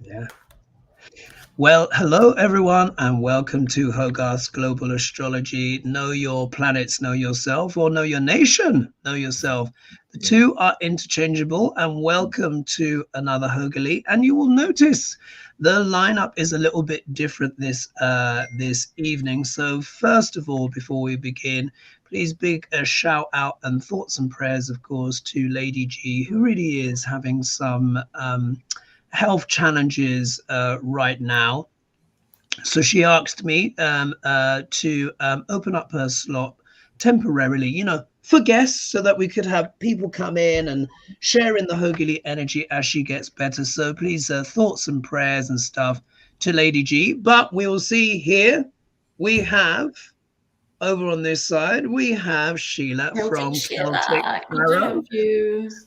Yeah. Well, hello everyone, and welcome to Hogarth's Global Astrology. Know your planets, know yourself, or know your nation, know yourself. The two are interchangeable, and welcome to another HoGale. And you will notice the lineup is a little bit different this evening. So first of all, before we begin, please big shout out and thoughts and prayers, of course, to Lady G, who really is having some health challenges right now. So she asked me to open up her slot temporarily, for guests, so that we could have people come in and share in the HoGale energy as she gets better. So please, thoughts and prayers and stuff to Lady G. But we will see here, we have, over on this side, we have Sheila from Celtic Tart.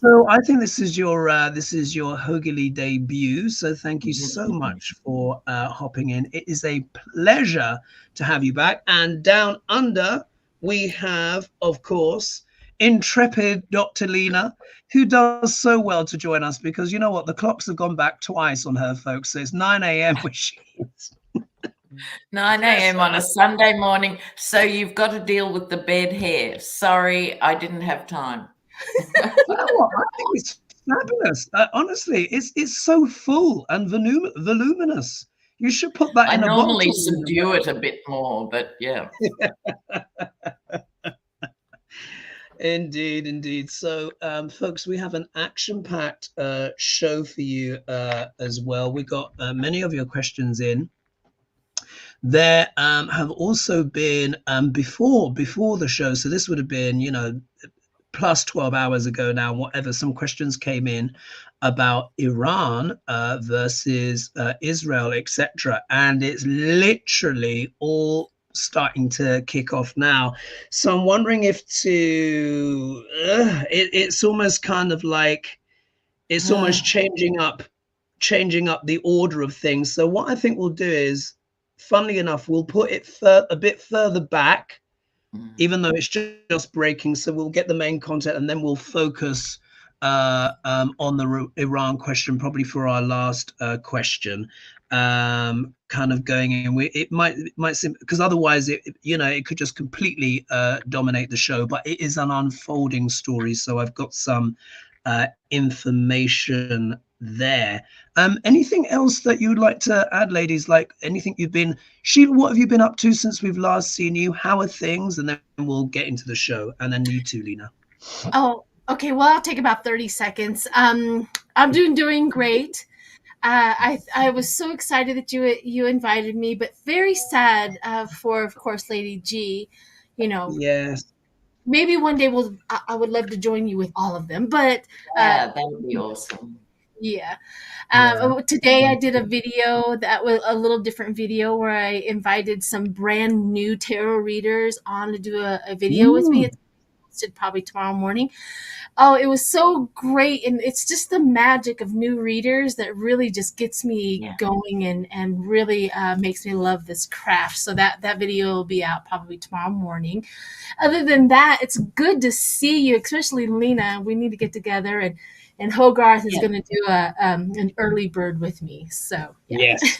So I think this is your HoGale debut. So thank you so much for hopping in. It is a pleasure to have you back. And down under, we have, of course, intrepid Dr. Lena, who does so well to join us, because you know what? The clocks have gone back twice on her, folks. So it's 9 a.m. where she is. 9 a.m. on a Sunday morning, so you've got to deal with the bed hair. Sorry, I didn't have time. You know what? I think it's fabulous. Honestly, it's so full and voluminous. You should put that in a bottle. I normally subdue it a bit more, but yeah. Indeed. So, folks, we have an action-packed show for you as well. We got many of your questions in. There have also been before the show, so this would have been plus 12 hours ago now, whatever, some questions came in about Iran versus Israel, etc., and it's literally all starting to kick off now. So I'm wondering if it's almost kind of like it's almost changing up the order of things. So what I think we'll do is, funnily enough, we'll put it a bit further back, even though it's just breaking. So we'll get the main content, and then we'll focus on the Iran question, probably for our last question. Kind of going in, it might seem, because otherwise it could just completely dominate the show. But it is an unfolding story, so I've got some information there. Anything else that you'd like to add, ladies? Like anything Sheila, what have you been up to since we've last seen you? How are things? And then we'll get into the show. And then you too, Lena. Oh, okay. Well, I'll take about 30 seconds. I'm doing great. I was so excited that you invited me, but very sad for, of course, Lady G. Yes. Maybe one day I would love to join you with all of them, but that would be awesome. Yeah. Today I did a video that was a little different video where I invited some brand new tarot readers on to do a video with me. It's posted probably tomorrow morning. Oh, it was so great. And it's just the magic of new readers that really just gets me going and really makes me love this craft. So that video will be out probably tomorrow morning. Other than that, it's good to see you, especially Lena. We need to get together, and Hogarth is going to do an early bird with me. So yes.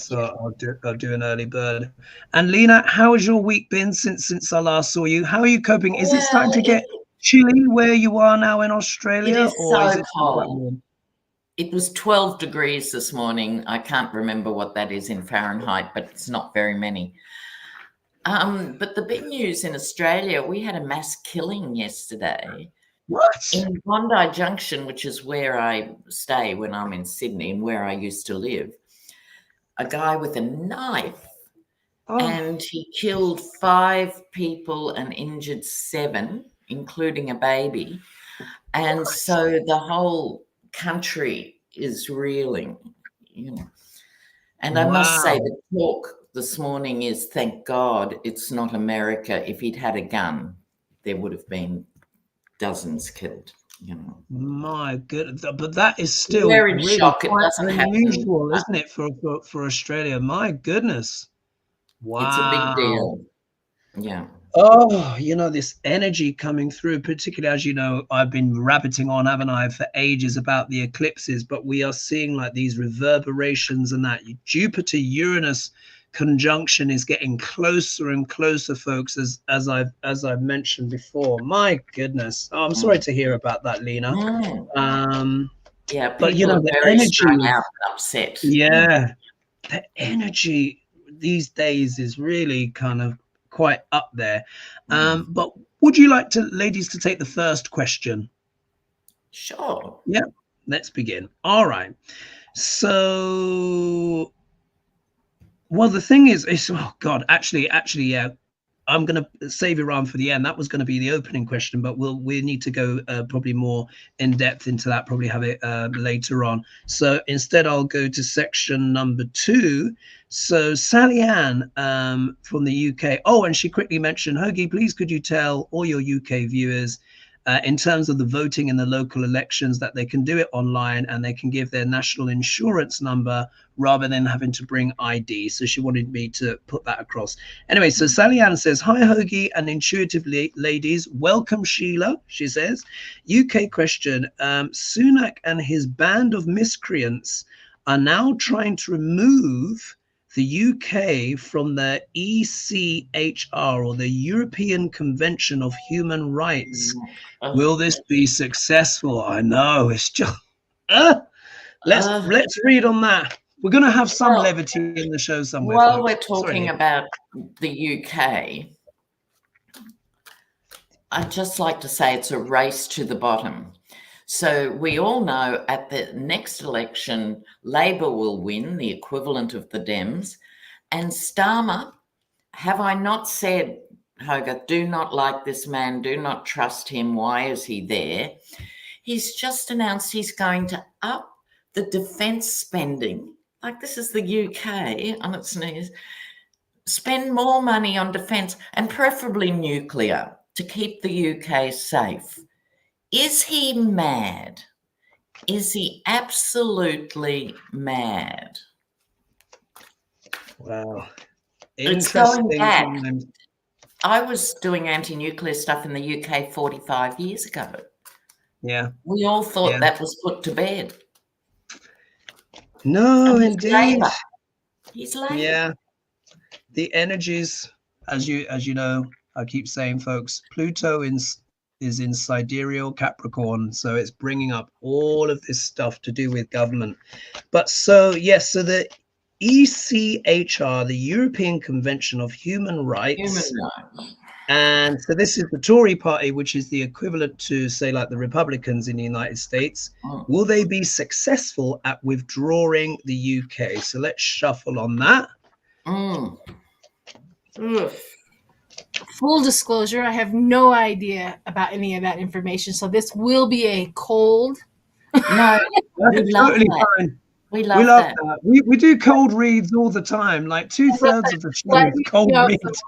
So I'll do an early bird. And Lena, how has your week been since I last saw you? How are you coping? Is it starting to get chilly where you are now in Australia? It is so cold. It was 12 degrees this morning. I can't remember what that is in Fahrenheit, but it's not very many. But the big news in Australia, we had a mass killing yesterday. What? In Bondi Junction, which is where I stay when I'm in Sydney and where I used to live, a guy with a knife, and he killed 5 people and injured 7, including a baby. And so the whole country is reeling, And I must say the talk this morning is, thank God it's not America. If he'd had a gun, there would have been dozens killed, My goodness, but that is still we're in really shock. It doesn't unusual, happen, isn't it, for Australia? My goodness, wow, it's a big deal. Yeah. Oh, this energy coming through, particularly as you know, I've been rabbiting on, haven't I, for ages about the eclipses, but we are seeing like these reverberations and that Jupiter Uranus conjunction is getting closer and closer, folks, as I've mentioned before. My goodness. Oh, I'm sorry to hear about that, Lena. Yeah, But people are the very energy, strung out and upset. yeah, the energy these days is really kind of quite up there. But would you like ladies, to take the first question? Sure. Yeah, let's begin. All right. So, well, the thing is, oh God, actually, yeah. I'm going to save Iran for the end. That was going to be the opening question, but we need to go probably more in depth into that. Probably have it later on. So instead, I'll go to section number 2. So Sally Ann from the UK. Oh, and she quickly mentioned, Hoagie, please could you tell all your UK viewers in terms of the voting in the local elections that they can do it online and they can give their national insurance number rather than having to bring ID. So she wanted me to put that across. Anyway, so Sally Ann says, hi, Hoagie and intuitive ladies. Welcome, Sheila, she says. UK question. Sunak and his band of miscreants are now trying to remove the UK from the ECHR, or the European Convention of Human Rights. Will this be successful? I know, it's just let's read on that. We're going to have some levity in the show somewhere. While folks. we're talking about the UK, I'd just like to say it's a race to the bottom. So we all know at the next election, Labor will win, the equivalent of the Dems. And Starmer, have I not said, Hogarth, do not like this man, do not trust him, why is he there? He's just announced he's going to up the defence spending. Like, this is the UK on its knees. Spend more money on defence and preferably nuclear to keep the UK safe. Is he mad? Is he absolutely mad? Wow. It's going back. I was doing anti-nuclear stuff in the UK 45 years ago. Yeah. We all thought that was put to bed. No, indeed. He's Labour. Yeah. The energies, as you know, I keep saying, folks, Pluto is in sidereal Capricorn, so it's bringing up all of this stuff to do with government. But so yes, so the ECHR, the European Convention of Human Rights. And so this is the Tory party, which is the equivalent to, say, like the Republicans in the United States. Will they be successful at withdrawing the UK? So let's shuffle on that. Full disclosure, I have no idea about any of that information, so this will be a cold. No, we love totally that. Fine. We love that. We do cold reads all the time. Like 2/3 of the show is cold reads.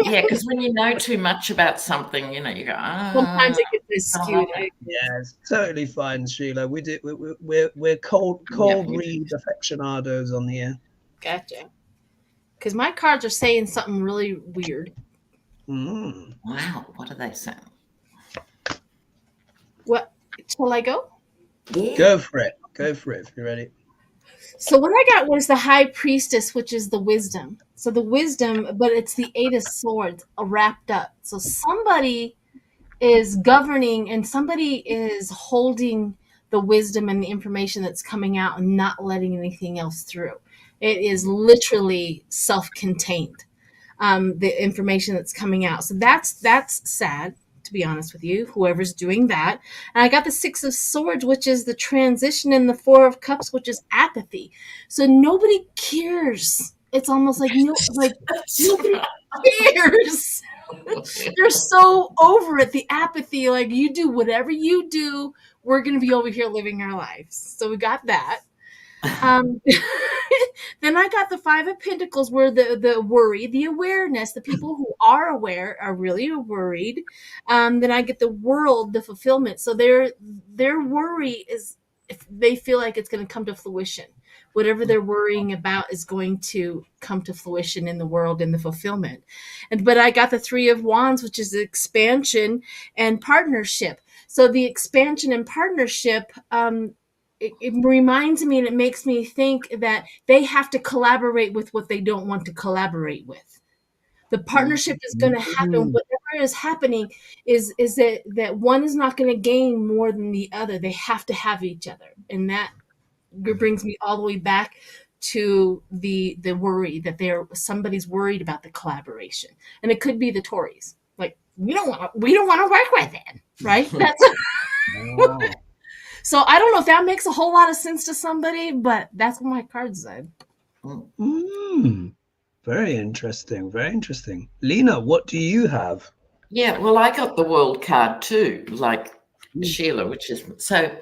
Yeah, because when you know too much about something, you go. Sometimes it gets skewed. Yeah, it's totally fine, Sheila. We're cold read aficionados on the air. Gotcha. Because my cards are saying something really weird. Wow, what are they saying? What? Shall I go? Yeah. Go for it if you're ready. So what I got was the High Priestess, which is the wisdom. So the wisdom, but it's the 8 of Swords wrapped up. So somebody is governing and somebody is holding the wisdom and the information that's coming out and not letting anything else through. It is literally self-contained, the information that's coming out. So that's sad, to be honest with you, whoever's doing that. And I got the 6 of Swords, which is the transition, and the 4 of Cups, which is apathy. So nobody cares. It's almost like nobody cares. They're so over it, the apathy. Like, you do whatever you do, we're going to be over here living our lives. So we got that. Then I got the 5 of Pentacles, where the worry, the awareness, the people who are aware are really worried. Then I get the World, the fulfillment. So their worry is if they feel like it's going to come to fruition. Whatever they're worrying about is going to come to fruition in the world, in the fulfillment. But I got the Three of Wands, which is expansion and partnership. So the expansion and partnership, it reminds me and it makes me think that they have to collaborate with what they don't want to collaborate with. The partnership is going to happen. Whatever is happening is that one is not going to gain more than the other. They have to have each other. And that brings me all the way back to the worry that somebody's worried about the collaboration. And it could be the Tories. Like, we don't want to work with them, right? That's Wow. So I don't know if that makes a whole lot of sense to somebody, but that's what my card said. Very interesting. Very interesting. Lena, what do you have? Yeah, well, I got the World card too, like Sheila, which is, so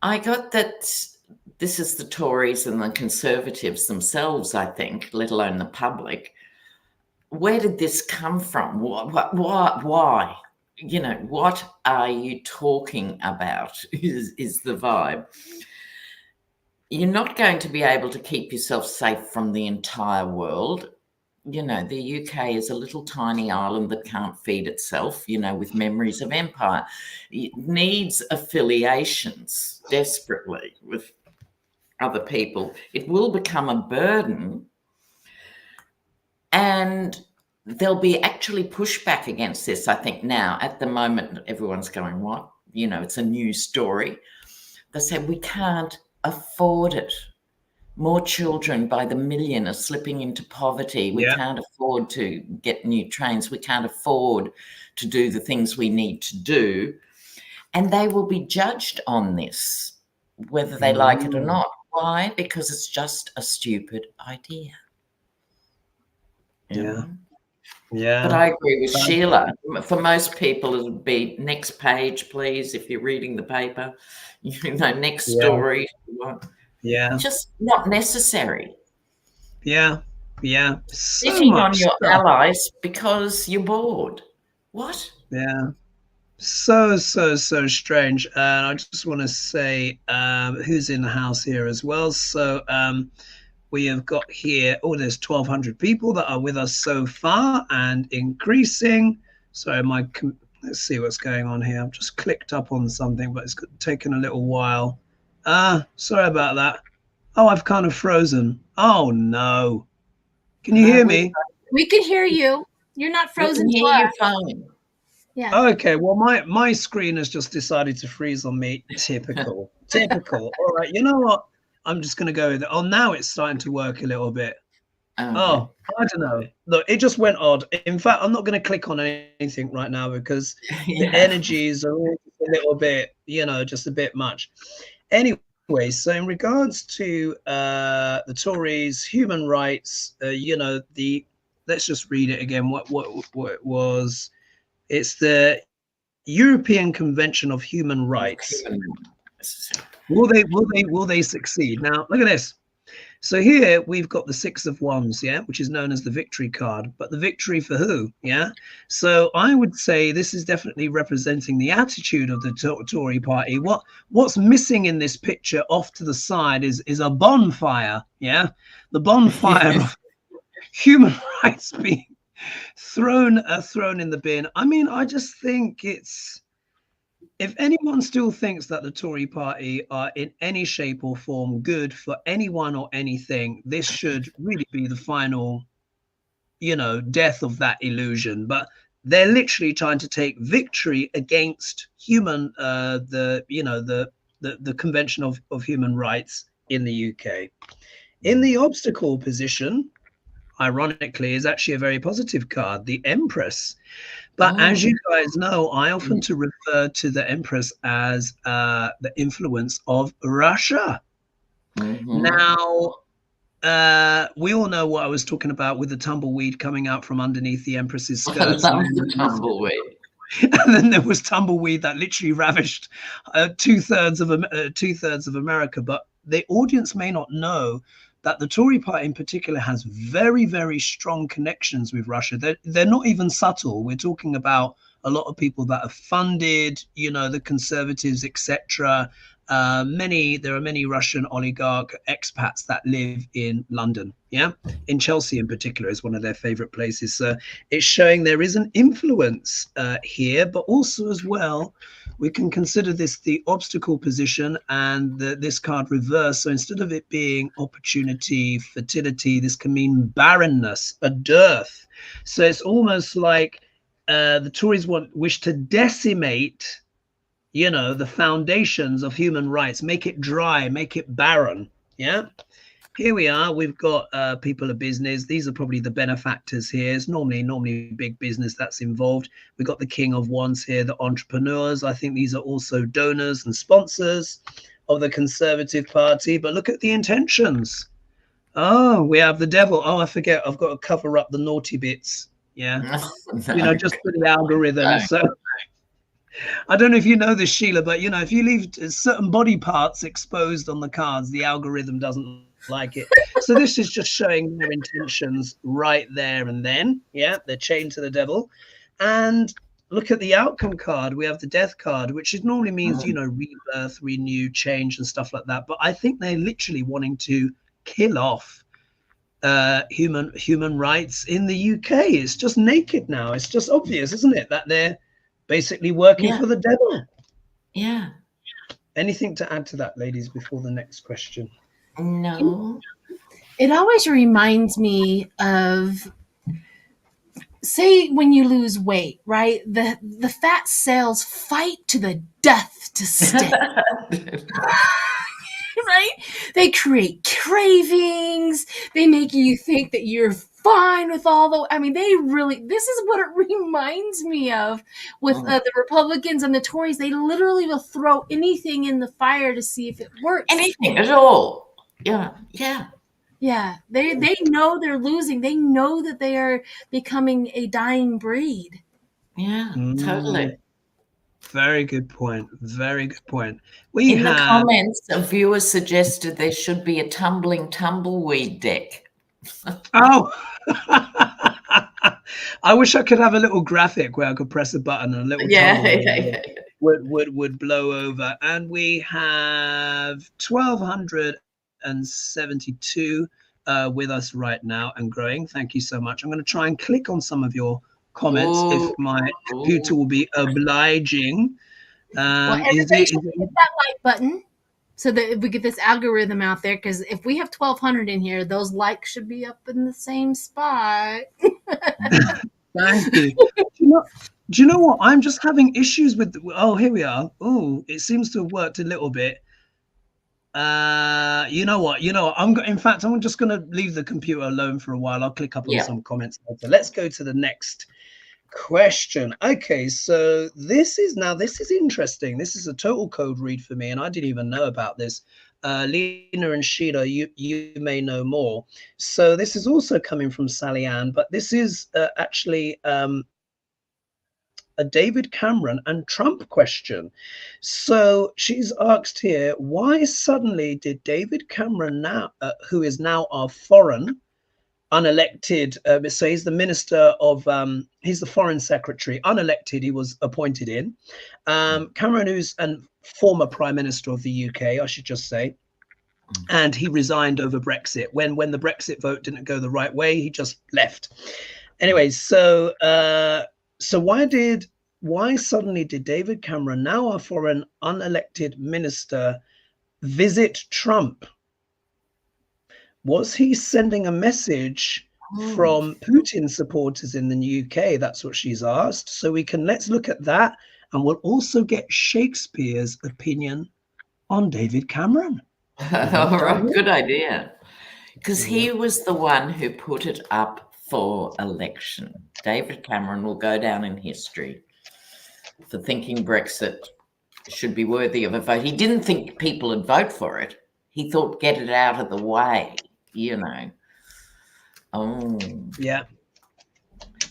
I got that this is the Tories and the Conservatives themselves, I think, let alone the public. Where did this come from? Why? You know, what are you talking about is the vibe. You're not going to be able to keep yourself safe from the entire world. You know, the UK is a little tiny island that can't feed itself, you know, with memories of empire. It needs affiliations desperately with other people. It will become a burden, and there'll be actually pushback against this, I think. Now, at the moment, everyone's going, what? You know, it's a new story. They said, we can't afford it. More children by the million are slipping into poverty. We can't afford to get new trains. We can't afford to do the things we need to do. And they will be judged on this, whether they like it or not. Why? Because it's just a stupid idea. Yeah. But I agree with Sheila. For most people, it would be next page, please, if you're reading the paper. You know, next story. Yeah. Just not necessary. Yeah. So sitting on your allies because you're bored. What? Yeah. So strange. And I just want to say who's in the house here as well. So we have got here, there's 1,200 people that are with us so far and increasing. Sorry, let's see what's going on here. I've just clicked up on something, but it's taken a little while. Sorry about that. Oh, I've kind of frozen. Oh, no. Can you hear me? We can hear you. You're not frozen. We can hear you fine. Yeah. Okay, well, my screen has just decided to freeze on me. Typical. All right, you know what? I'm just going to go with it. Oh, now it's starting to work a little bit. Oh, I don't know. Look, it just went odd. In fact, I'm not going to click on anything right now because the energies are a little bit, you know, just a bit much. Anyway, so in regards to the Tories, human rights, you know, let's just read it again. What it was? It's the European Convention of Human Rights. Will they succeed? Now, look at this. So here we've got the Six of Wands, which is known as the victory card, but the victory for who? So I would say this is definitely representing the attitude of the Tory party. What's missing in this picture off to the side is a bonfire, the bonfire of human rights being thrown in the bin. I mean, I just think if anyone still thinks that the Tory party are in any shape or form good for anyone or anything, this should really be the final, you know, death of that illusion. But they're literally trying to take victory against the Convention of Human Rights in the UK. In the obstacle position, ironically, is actually a very positive card, the Empress. But as you guys know, I often to refer to the Empress as the influence of Russia. Now, we all know what I was talking about with the tumbleweed coming out from underneath the Empress's skirts. I love the tumbleweed. And then there was tumbleweed that literally ravished two-thirds of America. But the audience may not know that the Tory party in particular has very, very strong connections with Russia. They're not even subtle. We're talking about a lot of people that have funded, you know, the Conservatives, etc. There are many Russian oligarch expats that live in London. Yeah, in Chelsea in particular is one of their favorite places. So it's showing there is an influence here, but also as well, we can consider this the obstacle position and this card reverse. So instead of it being opportunity, fertility, this can mean barrenness, a dearth. So it's almost like the Tories wish to decimate, you know, the foundations of human rights, make it dry, make it barren. Yeah. Here we are. We've got people of business. These are probably the benefactors here. It's normally big business that's involved. We've got the King of Wands here, the entrepreneurs. I think these are also donors and sponsors of the Conservative Party. But look at the intentions. Oh, we have the devil. Oh, I forget. I've got to cover up the naughty bits. Yeah. No. You know, just for the algorithm. No. So I don't know if you know this, Sheila, but, you know, if you leave certain body parts exposed on the cards, the algorithm doesn't like it. So this is just showing their intentions right there and then. Yeah, they're chained to the devil. And look at the outcome card. We have the death card, which normally means, you know, rebirth, renew, change and stuff like that. But I think they're literally wanting to kill off human rights in the UK. It's just naked now. It's just obvious, isn't it, that they're basically working for the devil. Yeah. Anything to add to that, ladies, before the next question? No. It always reminds me of, say, when you lose weight, right? The fat cells fight to the death to stay. Right? They create cravings. They make you think that you're fine with all the, I mean, this is what it reminds me of with the Republicans and the Tories. They literally will throw anything in the fire to see if it works. Anything at all. Yeah. They know they're losing. They know that they are becoming a dying breed. Yeah, totally. Very good point. Very good point. In the comments, a viewer suggested there should be a tumbling tumbleweed deck. Oh, I wish I could have a little graphic where I could press a button and a little tumbleweed would blow over. And we have 1,272 with us right now and growing. Thank you so much. I'm going to try and click on some of your comments if my computer will be obliging. Well, everybody should hit that like button so that we get this algorithm out there, because if we have 1,200 in here, those likes should be up in the same spot. Thank you. Do you know what? I'm just having issues with, here we are. Oh, it seems to have worked a little bit. You know what? In fact, I'm just going to leave the computer alone for a while. I'll click up on some comments later. Let's go to the next question. Okay, so this is interesting. This is a total code read for me, and I didn't even know about this. Lena and Sheila, you may know more. So this is also coming from Sally Ann, but this is actually a David Cameron and Trump question. So she's asked here, why suddenly did David Cameron, now who is now our foreign unelected, so he's the minister of, he's the foreign secretary, unelected, he was appointed in. Cameron, who's a former prime minister of the UK, I should just say, and he resigned over Brexit. When the Brexit vote didn't go the right way, he just left. Anyway, so why suddenly did David Cameron, now our foreign unelected minister, visit Trump? Was he sending a message from Putin supporters in the UK? That's what she's asked. So let's look at that, and we'll also get Shakespeare's opinion on David Cameron. All right, good idea. Because he was the one who put it up for election. David Cameron will go down in history for thinking Brexit should be worthy of a vote. He didn't think people would vote for it. He thought, get it out of the way, you know. Oh. Yeah.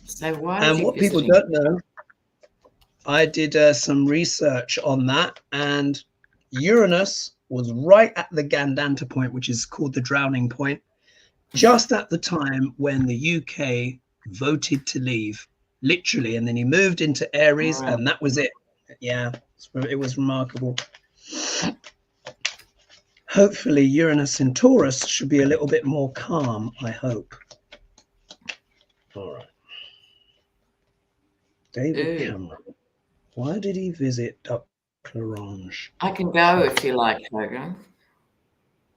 So why? And what people don't know, I did some research on that, and Uranus was right at the Gandanta point, which is called the drowning point, just at the time when the UK voted to leave, literally, and then he moved into Aries, and that was it. Yeah, it was remarkable. Hopefully Uranus in Taurus should be a little bit more calm, I hope. All right. David Cameron. Why did he visit Duck Clarange? I can go if you like, Hogan.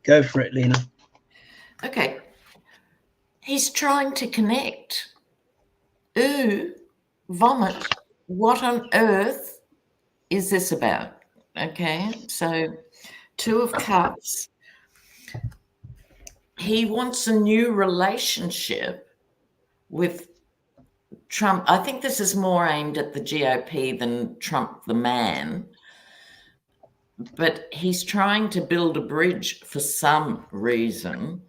Go for it, Lena. Okay. He's trying to connect. Ooh, vomit. What on earth is this about? Okay, so 2 of Cups. He wants a new relationship with Trump. I think this is more aimed at the GOP than Trump the man. But he's trying to build a bridge for some reason.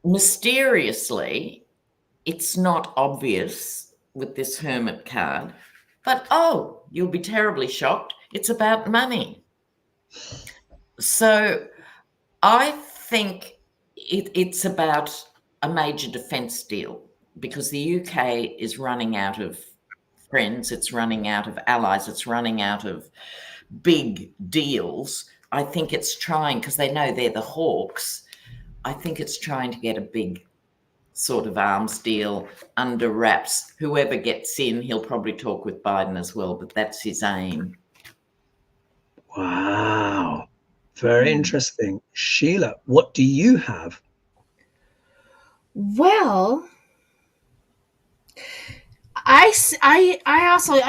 Mysteriously, it's not obvious with this Hermit card, but oh, you'll be terribly shocked. It's about money. So I think it's about a major defence deal because the UK is running out of friends, it's running out of allies, it's running out of big deals. I think it's trying, because they know they're the hawks, I think it's trying to get a big sort of arms deal under wraps. Whoever gets in, he'll probably talk with Biden as well, but that's his aim. Wow. Very interesting. Sheila, what do you have? Well, I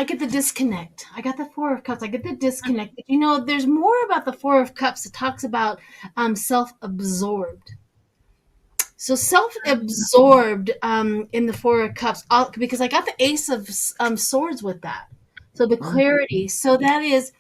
get the disconnect. I got the 4 of Cups. I get the disconnect. You know, there's more about the 4 of Cups that talks about self-absorbed. So self-absorbed in the 4 of Cups, because I got the Ace of Swords with that. So the clarity. So that is,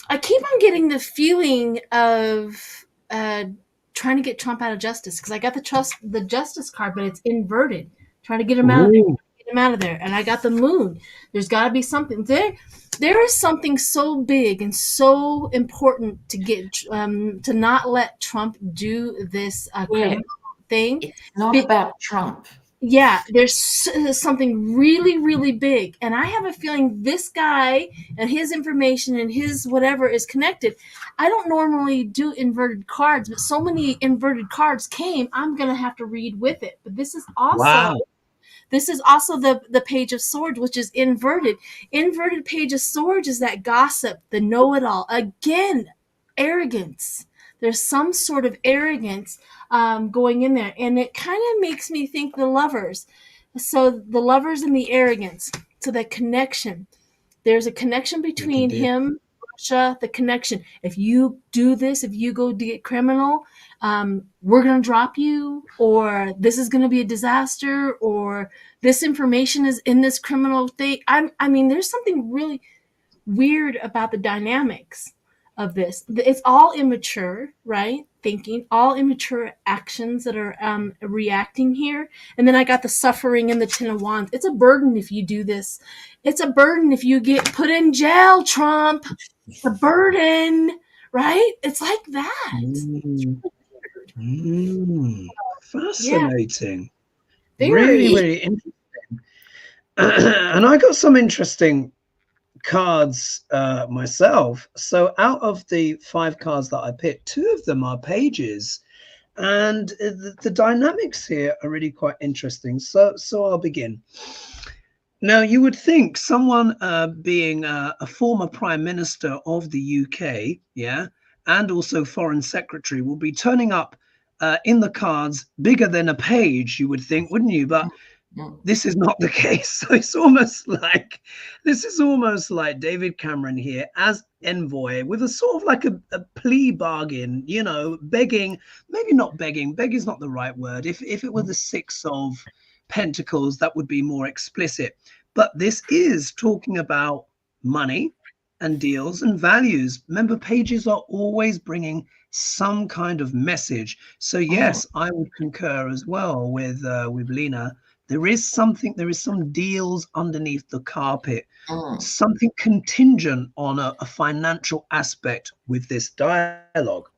I keep on getting the feeling of trying to get Trump out of justice, because I got the Justice card, but it's inverted. Trying to get him out of there. Get him out of there. And I got the Moon. There's got to be something there. There is something so big and so important to get to not let Trump do this criminal thing. It's not about Trump. Yeah, there's something really, really big. And I have a feeling this guy and his information and his whatever is connected. I don't normally do inverted cards, but so many inverted cards came, I'm going to have to read with it. But this is also... Wow. This is also the Page of Swords, which is inverted. Inverted Page of Swords is that gossip, the know-it-all. Again, arrogance. There's some sort of arrogance going in there. And it kind of makes me think the Lovers. So the Lovers and the arrogance. So that connection. There's a connection between him, Russia, the connection. If you do this, if you go get criminal, we're going to drop you, or this is going to be a disaster, or this information is in this criminal thing. I mean, there's something really weird about the dynamics of this. It's all immature, right? Thinking, all immature actions that are reacting here. And then I got the Suffering and the 10 of Wands. It's a burden if you do this. It's a burden if you get put in jail, Trump. It's a burden, right? It's like that. Fascinating. Yeah. Really, really interesting. And I got some interesting cards myself. So out of the 5 cards that I picked, 2 of them are pages, and the dynamics here are really quite interesting. So I'll begin. Now, you would think someone being a former prime minister of the UK, yeah, and also foreign secretary, will be turning up in the cards bigger than a page, you would think, wouldn't you? But this is not the case. So it's almost like, this is almost like David Cameron here as envoy with a sort of like a plea bargain, you know, begging, maybe not begging, beg is not the right word. If it were the 6 of Pentacles, that would be more explicit. But this is talking about money and deals and values. Remember, pages are always bringing some kind of message. So yes, I would concur as well with Lena. There is some deals underneath the carpet, something contingent on a financial aspect with this dialogue.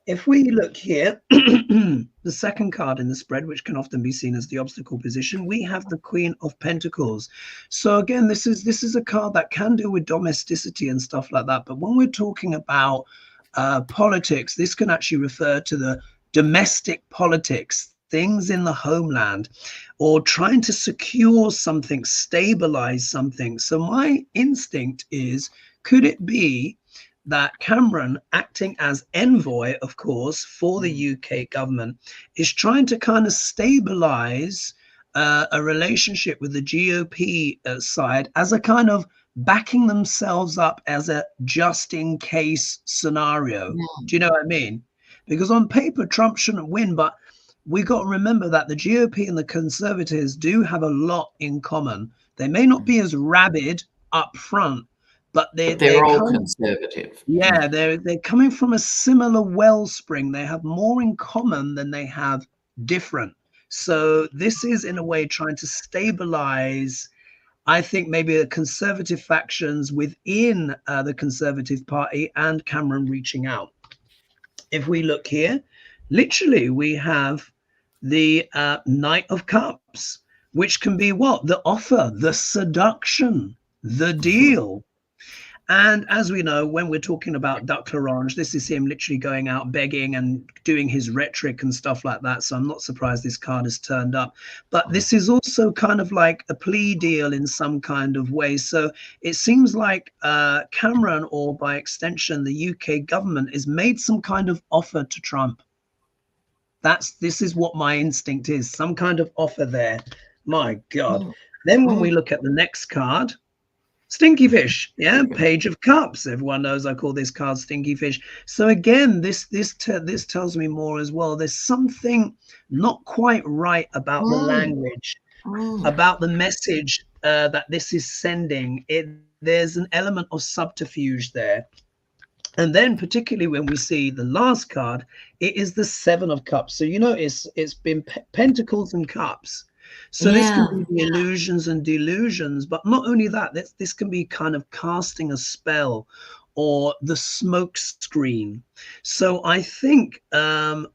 If we look here, the second card in the spread, which can often be seen as the obstacle position, we have the Queen of Pentacles. So again, this is a card that can deal with domesticity and stuff like that. But when we're talking about politics. This can actually refer to the domestic politics, things in the homeland, or trying to secure something, stabilize something. So my instinct is, could it be that Cameron, acting as envoy, of course, for the UK government, is trying to kind of stabilize a relationship with the GOP side as a kind of backing themselves up as a just in case scenario? Do you know what I mean? Because on paper, Trump shouldn't win, but we got to remember that the GOP and the Conservatives do have a lot in common. They may not be as rabid up front, but they're all conservative. Yeah, they're coming from a similar wellspring. They have more in common than they have different. So this is, in a way, trying to stabilize, I think, maybe the conservative factions within the Conservative Party, and Cameron reaching out. If we look here, literally, we have the Knight of Cups, which can be what? The offer, the seduction, the deal. And as we know, when we're talking about Duck L'Orange, this is him literally going out begging and doing his rhetoric and stuff like that. So I'm not surprised this card has turned up. But this is also kind of like a plea deal in some kind of way. So it seems like Cameron, or by extension, the UK government, has made some kind of offer to Trump. This is what my instinct is. Some kind of offer there. My God. Then when we look at the next card, Stinky Fish, yeah, Page of Cups. Everyone knows I call this card Stinky Fish. So again, this tells me more as well. There's something not quite right about the language, about the message that this is sending. There's an element of subterfuge there. And then particularly when we see the last card, it is the Seven of Cups. So you know it's been Pentacles and Cups. So this can be the illusions and delusions, but not only that, this can be kind of casting a spell or the smoke screen. So I think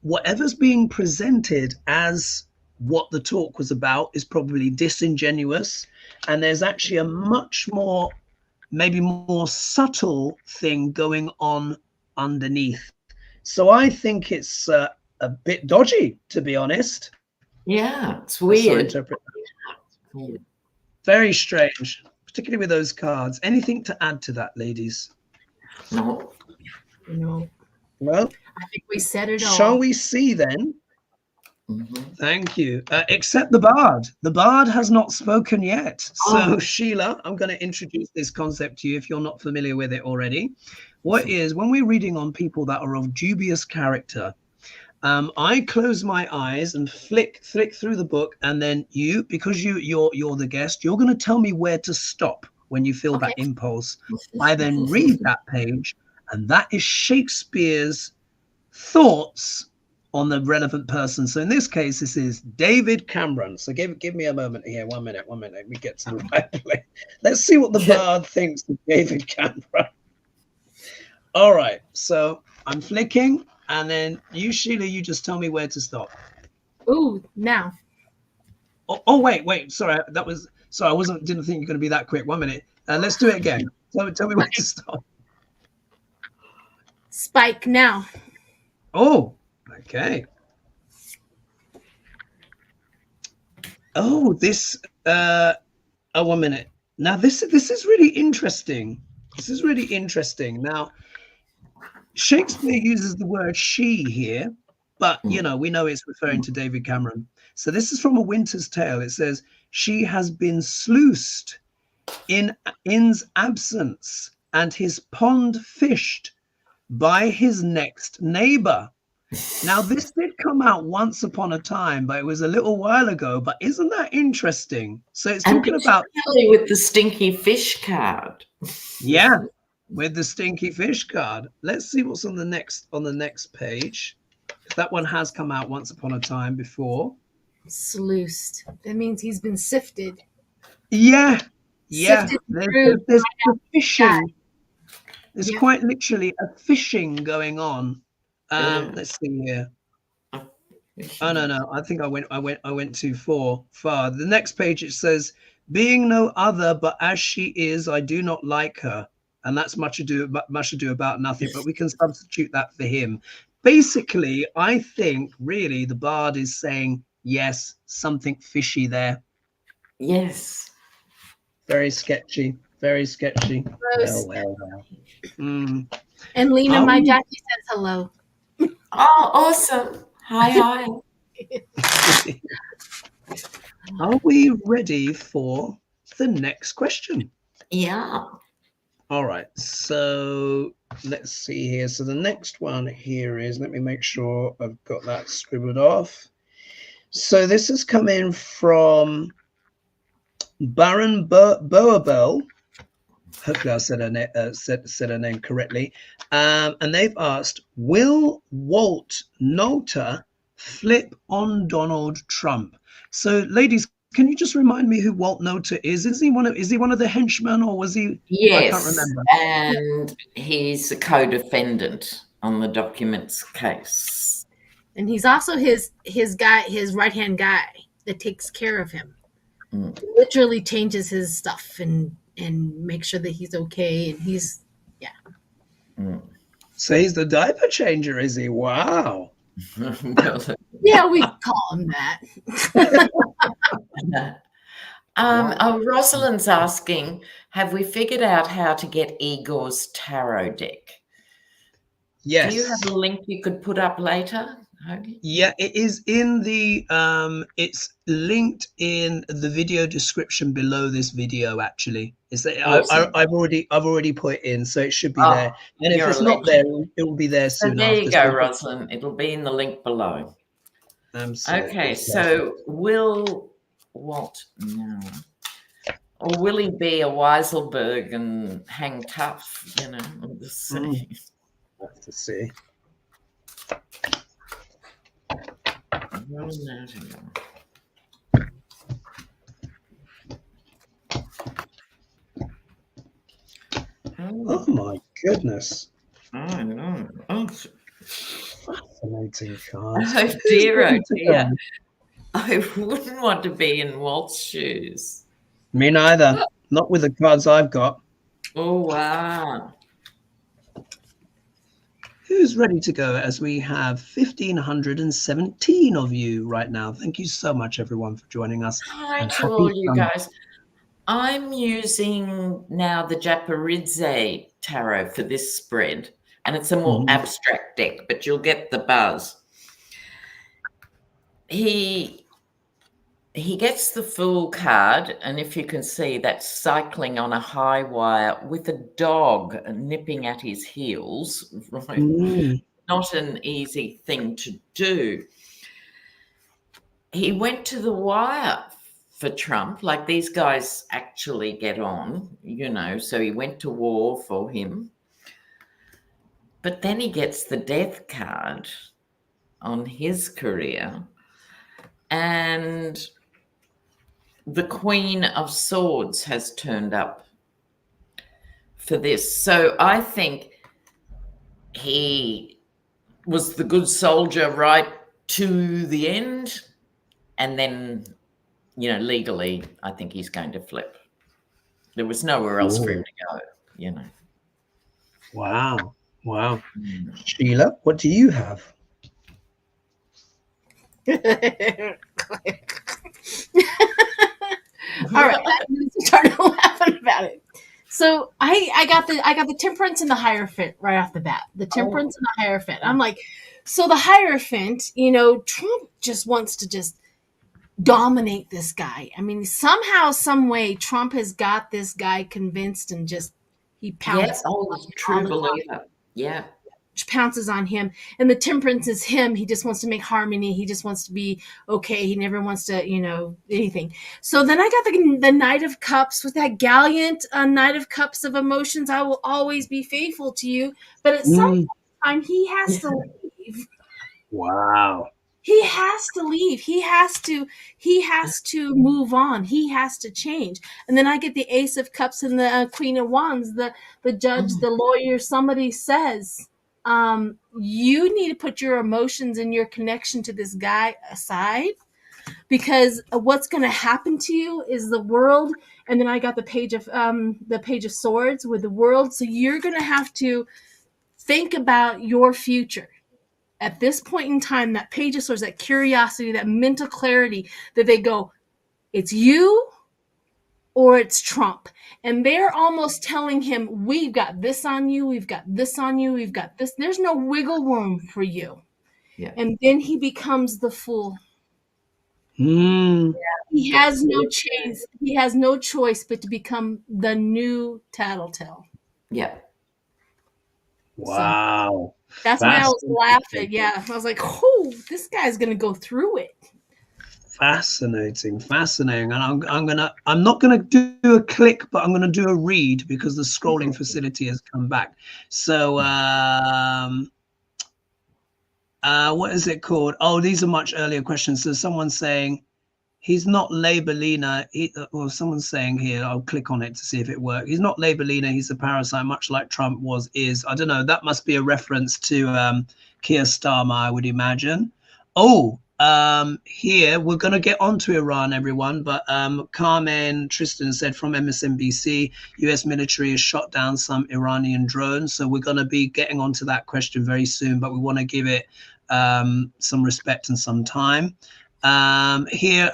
whatever's being presented as what the talk was about is probably disingenuous, and there's actually a much more, maybe more subtle thing going on underneath. So I think it's a bit dodgy, to be honest. Yeah, it's weird. Very strange, particularly with those cards. Anything to add to that, ladies? No. Well, I think we said it all. Shall we see then? Thank you. Except the Bard. The Bard has not spoken yet. So Sheila, I'm going to introduce this concept to you if you're not familiar with it already. What is, when we're reading on people that are of dubious character, I close my eyes and flick through the book, and then because you're the guest, you're going to tell me where to stop when you feel that impulse. I then read that page, and that is Shakespeare's thoughts on the relevant person. So in this case, this is David Cameron. So give me a moment here. One minute. We get to the right place. Let's see what the Bard thinks of David Cameron. All right. So I'm flicking. And then you, Sheila, you just tell me where to stop. Ooh, now. Oh, wait. Sorry, I didn't think you were going to be that quick. 1 minute. Let's do it again. Tell me where to stop. Spike now. Oh, okay. Oh, this. 1 minute. Now this is really interesting. Now, Shakespeare uses the word she here, but we know it's referring to David Cameron. So this is from A Winter's Tale. It says, she has been sluiced in in's absence, and his pond fished by his next neighbor. Now this did come out once upon a time, but it was a little while ago. But isn't that interesting? So it's talking about with the Stinky Fish card. Yeah. With the Stinky Fish card. Let's see what's on the next page. That one has come out once upon a time before. Sluiced. That means he's been sifted. Yeah. Sifted There's fishing. There's quite literally a fishing going on. Let's see here. Oh no. I think I went too far. The next page, it says, being no other but as she is, I do not like her. and that's much ado about nothing, but we can substitute that for him. Basically, I think really the bard is saying, yes, something fishy there. Yes. Very sketchy. Very sketchy. Well. And Lena, my Jackie says hello. Oh, awesome. Hi. Are we ready for the next question? Yeah. All right. So let's see here. So the next one here is, let me make sure I've got that scribbled off. So this has come in from Baron Boabel. Hopefully I said her name correctly. And they've asked, will Walt Nauta flip on Donald Trump? So ladies, can you just remind me who Walt Nauta is? Is he one of the henchmen, or was he? Yes, I can't remember. And he's a co-defendant on the documents case. And he's also his right-hand guy that takes care of him. Literally changes his stuff and makes sure that he's okay, and he's So he's the diaper changer, is he? Wow. Yeah, we call him that. Rosalind's asking, have we figured out how to get Igor's tarot deck? Yes. Do you have a link you could put up later? Yeah, it is in the it's linked in the video description below this video. Actually, awesome. I've already put it in, so it should be there. And if it's not there, it will be there soon. So there you go, Rosalind. It'll be in the link below. Absolutely. Okay, so will Walt now, or will he be a Weiselberg and hang tough? You know, we'll just see. We'll have to see. Oh my goodness. I know. Oh. Fascinating cards. Oh dear. I wouldn't want to be in Walt's shoes. Me neither. Not with the cards I've got. Oh wow. Who's ready to go, as we have 1,517 of you right now. Thank you so much, everyone, for joining us. Hi to all you guys. I'm using now the Japaridze tarot for this spread, and it's a more abstract deck, but you'll get the buzz. He gets the Fool card, and if you can see, that's cycling on a high wire with a dog nipping at his heels. Right? Not an easy thing to do. He went to the wire for Trump, like these guys actually get on, you know, so he went to war for him. But then he gets the death card on his career, and the Queen of Swords has turned up for this. So I think he was the good soldier right to the end, and then, you know, legally, I think he's going to flip. There was nowhere else for him to go, you know. Wow. Sheila, what do you have? All right, I'm starting laughing about it. So I got the Temperance and the Hierophant right off the bat. The Temperance and the Hierophant. I'm like, so the Hierophant, you know, Trump just wants to just dominate this guy. I mean, somehow, some way, Trump has got this guy convinced, and just he pounces. Yes, true believer. Yeah. Pounces on him. And the Temperance is him. He just wants to make harmony. He just wants to be okay. He never wants to, you know, anything. So then I got the Knight of Cups with that gallant Knight of Cups of emotions. I will always be faithful to you. But at some time, he has to leave. Wow. He has to leave. He has to move on. He has to change. And then I get the Ace of Cups and the Queen of Wands, the judge, the lawyer. Somebody says, you need to put your emotions and your connection to this guy aside. because what's going to happen to you is the world. And then I got the Page of Swords with the world. So you're going to have to think about your future at this point in time. That Page of Swords, that curiosity, that mental clarity, that they go, it's you or it's Trump. And they're almost telling him, we've got this on you, we've got this on you, we've got this. There's no wiggle room for you. Yeah. And then he becomes the fool. Mm. He has no chance. He has no choice but to become the new tattletale. Yeah. Wow. So that's why I was laughing. Yeah. I was like, oh, this guy's going to go through it. Fascinating. And I'm not gonna do a click, but I'm gonna do a read because the scrolling facility has come back. So what is it called? Oh, these are much earlier questions. So someone's saying he's not Labour Lena. Or someone's saying here, I'll click on it to see if it works. He's not Labour Lena, he's a parasite, much like Trump is. I don't know, that must be a reference to Keir Starmer, I would imagine. Oh, here we're going to get onto Iran, everyone, but Carmen Tristan said from MSNBC, US military has shot down some Iranian drones. So we're going to be getting onto that question very soon, but we want to give it some respect and some time. Here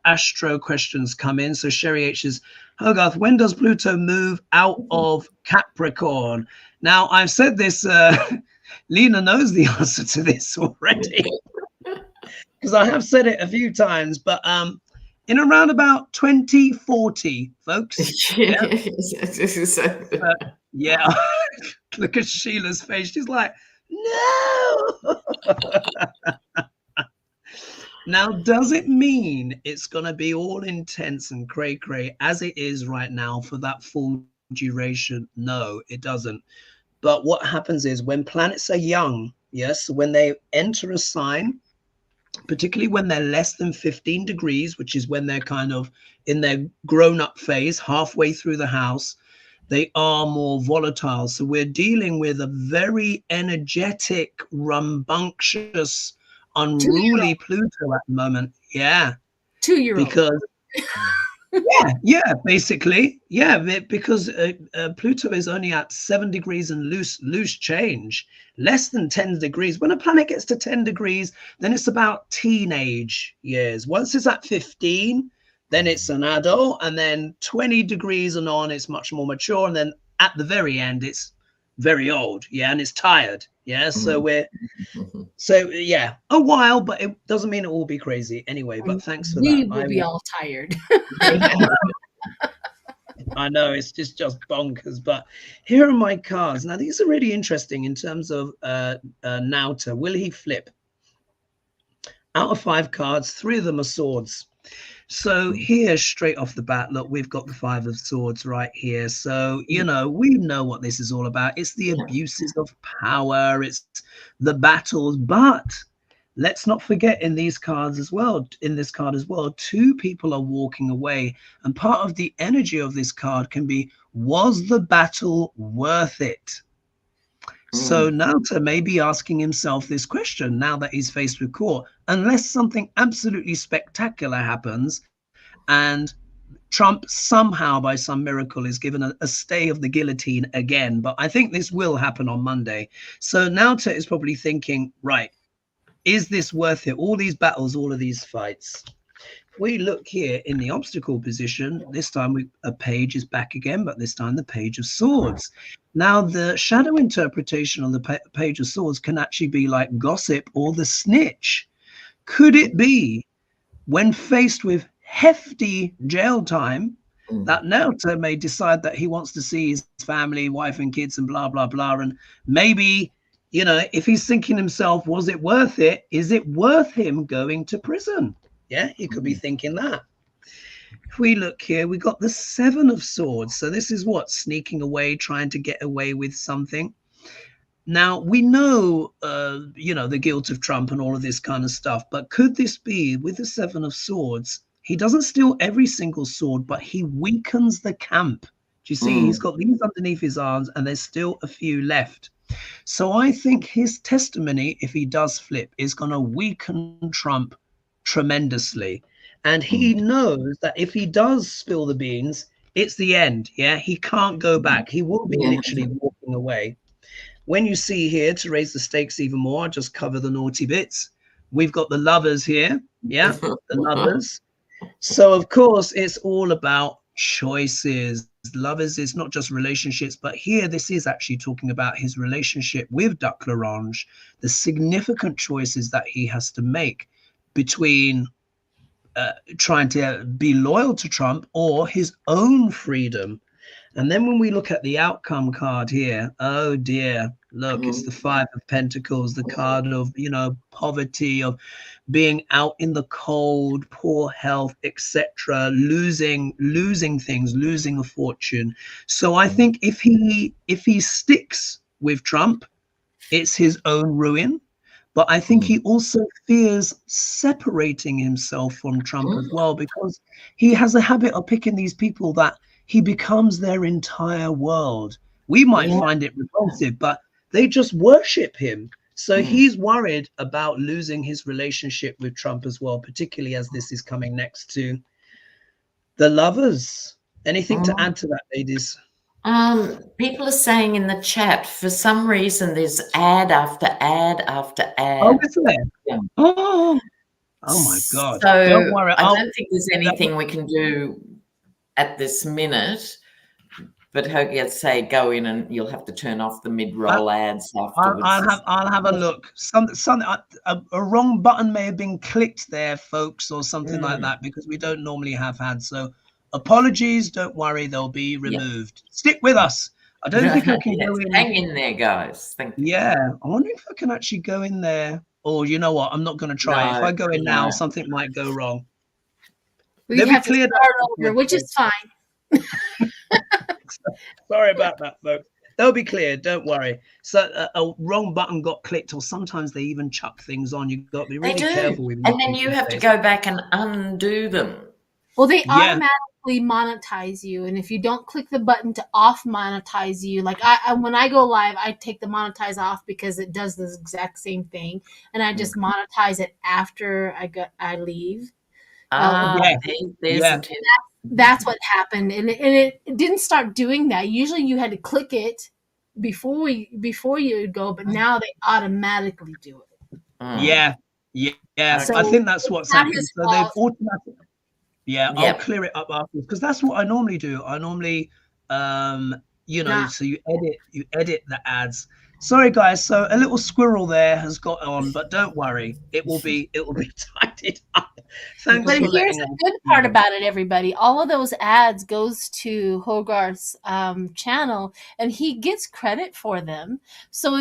astro questions come in. So Sherry H says, Hogarth, when does Pluto move out of Capricorn? Now, I've said this, Lena knows the answer to this already, because I have said it a few times, but in around about 2040, folks. Yeah. Yeah. Look at Sheila's face. She's like, no. Now, does it mean it's going to be all intense and cray-cray as it is right now for that full duration? No, it doesn't. But what happens is when planets are young, yes, when they enter a sign, particularly when they're less than 15 degrees, which is when they're kind of in their grown-up phase, halfway through the house, they are more volatile. So we're dealing with a very energetic, rambunctious, unruly Pluto at the moment. Yeah. 2-year-old. Because yeah, basically. Yeah, because Pluto is only at 7 degrees and loose change, less than 10 degrees. When a planet gets to 10 degrees, then it's about teenage years. Once it's at 15, then it's an adult, and then 20 degrees and on, it's much more mature. And then at the very end, it's very old. Yeah, and it's tired. Yeah, so yeah, a while, but it doesn't mean it will be crazy anyway. But thanks for that. We will be all tired. I know, it's just bonkers. But here are my cards. Now, these are really interesting in terms of Nauta. Will he flip? Out of 5 cards, 3 of them are swords. So here, straight off the bat, look, we've got the 5 of swords right here. So, you know, we know what this is all about. It's the abuses of power. It's the battles. But let's not forget in this card as well, 2 people are walking away. And part of the energy of this card can be, was the battle worth it? So Nauta may be asking himself this question now that he's faced with court, unless something absolutely spectacular happens and Trump somehow by some miracle is given a stay of the guillotine again. But I think this will happen on Monday. So Nauta is probably thinking, right, is this worth it? All these battles, all of these fights. If we look here in the obstacle position, this time a page is back again, but this time the Page of Swords. Now, the shadow interpretation on the Page of Swords can actually be like gossip or the snitch. Could it be when faced with hefty jail time that Nauta may decide that he wants to see his family, wife and kids and blah, blah, blah. And maybe, you know, if he's thinking himself, was it worth it? Is it worth him going to prison? Yeah, he could be thinking that. If we look here, we got the 7 of Swords. So this is what? Sneaking away, trying to get away with something. Now, we know, you know, the guilt of Trump and all of this kind of stuff. But could this be, with the 7 of Swords, he doesn't steal every single sword, but he weakens the camp. Do you see? He's got these underneath his arms and there's still a few left. So I think his testimony, if he does flip, is going to weaken Trump tremendously. And he knows that if he does spill the beans, it's the end. Yeah, he can't go back. He will be literally walking away. When you see here, to raise the stakes even more, I'll just cover the naughty bits. We've got the lovers here. Yeah, the lovers. So, of course, it's all about choices. Lovers is not just relationships, but here this is actually talking about his relationship with Duck L'Orange, the significant choices that he has to make between trying to be loyal to Trump or his own freedom. And then when we look at the outcome card here, oh dear, look, it's the Five of Pentacles, the card of, you know, poverty, of being out in the cold, poor health, etc., losing things, losing a fortune. So I think if he sticks with Trump, it's his own ruin. But I think he also fears separating himself from Trump as well, because he has a habit of picking these people that he becomes their entire world. We might find it repulsive, but they just worship him. So he's worried about losing his relationship with Trump as well, particularly as this is coming next to the lovers. Anything to add to that, ladies? People are saying in the chat, for some reason, there's ad after ad after ad. Oh, is there? Yeah. Oh my God. So don't worry. I don't think there's anything we can do at this minute. But Hogarth say go in and you'll have to turn off the mid-roll ads afterwards. I'll have a look. A wrong button may have been clicked there, folks, or something like that, because we don't normally have ads. So apologies. Don't worry, they'll be removed. Stick with us. I don't think I can go in. Hang in there, guys. Thank you. Yeah, I wonder if I can actually go in there. Or you know what? I'm not going to try. If I go in now, something might go wrong. We have to start over, which is fine. Sorry about that, folks. They'll be cleared. Don't worry. So a wrong button got clicked, or sometimes they even chuck things on. You've got to be really careful with. And then you have to go back and undo them. Well, they automatically monetize you, and if you don't click the button to off monetize you, like I when I go live, I take the monetize off because it does this exact same thing, and I just monetize it after I leave. That's what happened, and it didn't start doing that. Usually, you had to click it before you go, but now they automatically do it. Yeah. So I think that's what's happened. So they've automatically. Yeah, I'll clear it up afterwards, because that's what I normally do. I normally, so you edit the ads. Sorry, guys. So a little squirrel there has got on, but don't worry, it will be tidied up. Thanks. But here's the good part about it, everybody. All of those ads goes to Hogarth's channel, and he gets credit for them. So,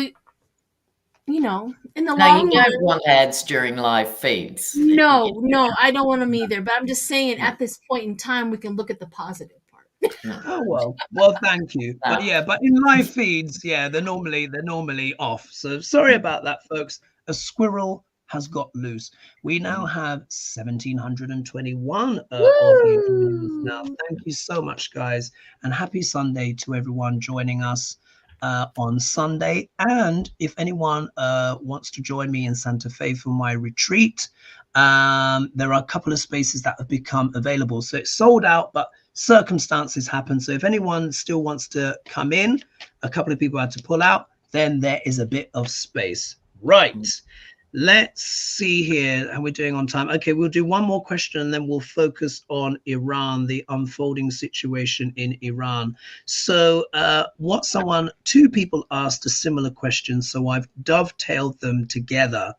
you know, in the long run, you don't want ads during live feeds. No, I don't want them either. But I'm just saying, at this point in time, we can look at the positive part. Oh well, thank you. But in live feeds, they're normally off. So sorry about that, folks. A squirrel has got loose. We now have 1,721 of you now. Thank you so much, guys, and happy Sunday to everyone joining us on Sunday. And if anyone wants to join me in Santa Fe for my retreat, there are a couple of spaces that have become available. So it's sold out, but circumstances happen. So if anyone still wants to come in, a couple of people had to pull out, then there is a bit of space. Right. Let's see here how we're doing on time. Okay, we'll do one more question and then we'll focus on Iran, the unfolding situation in Iran. So two people asked a similar question, so I've dovetailed them together.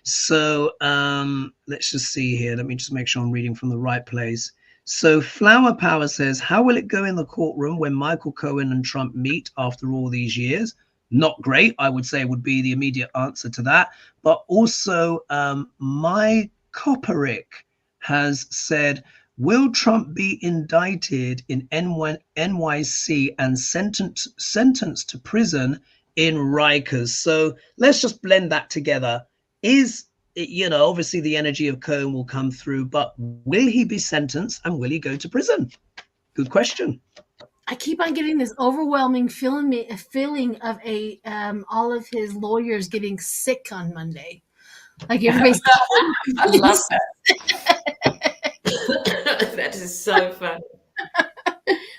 So let's just see here. Let me just make sure I'm reading from the right place. So Flower Power says, how will it go in the courtroom when Michael Cohen and Trump meet after all these years? Not great, I would say, would be the immediate answer to that. But also, my Kopperick has said, will Trump be indicted in NYC and sentenced to prison in Rikers? So let's just blend that together. Obviously the energy of Cohen will come through, but will he be sentenced and will he go to prison? Good question. I keep on getting this overwhelming feeling of all of his lawyers getting sick on Monday. Like everybody's I love that. That is so funny.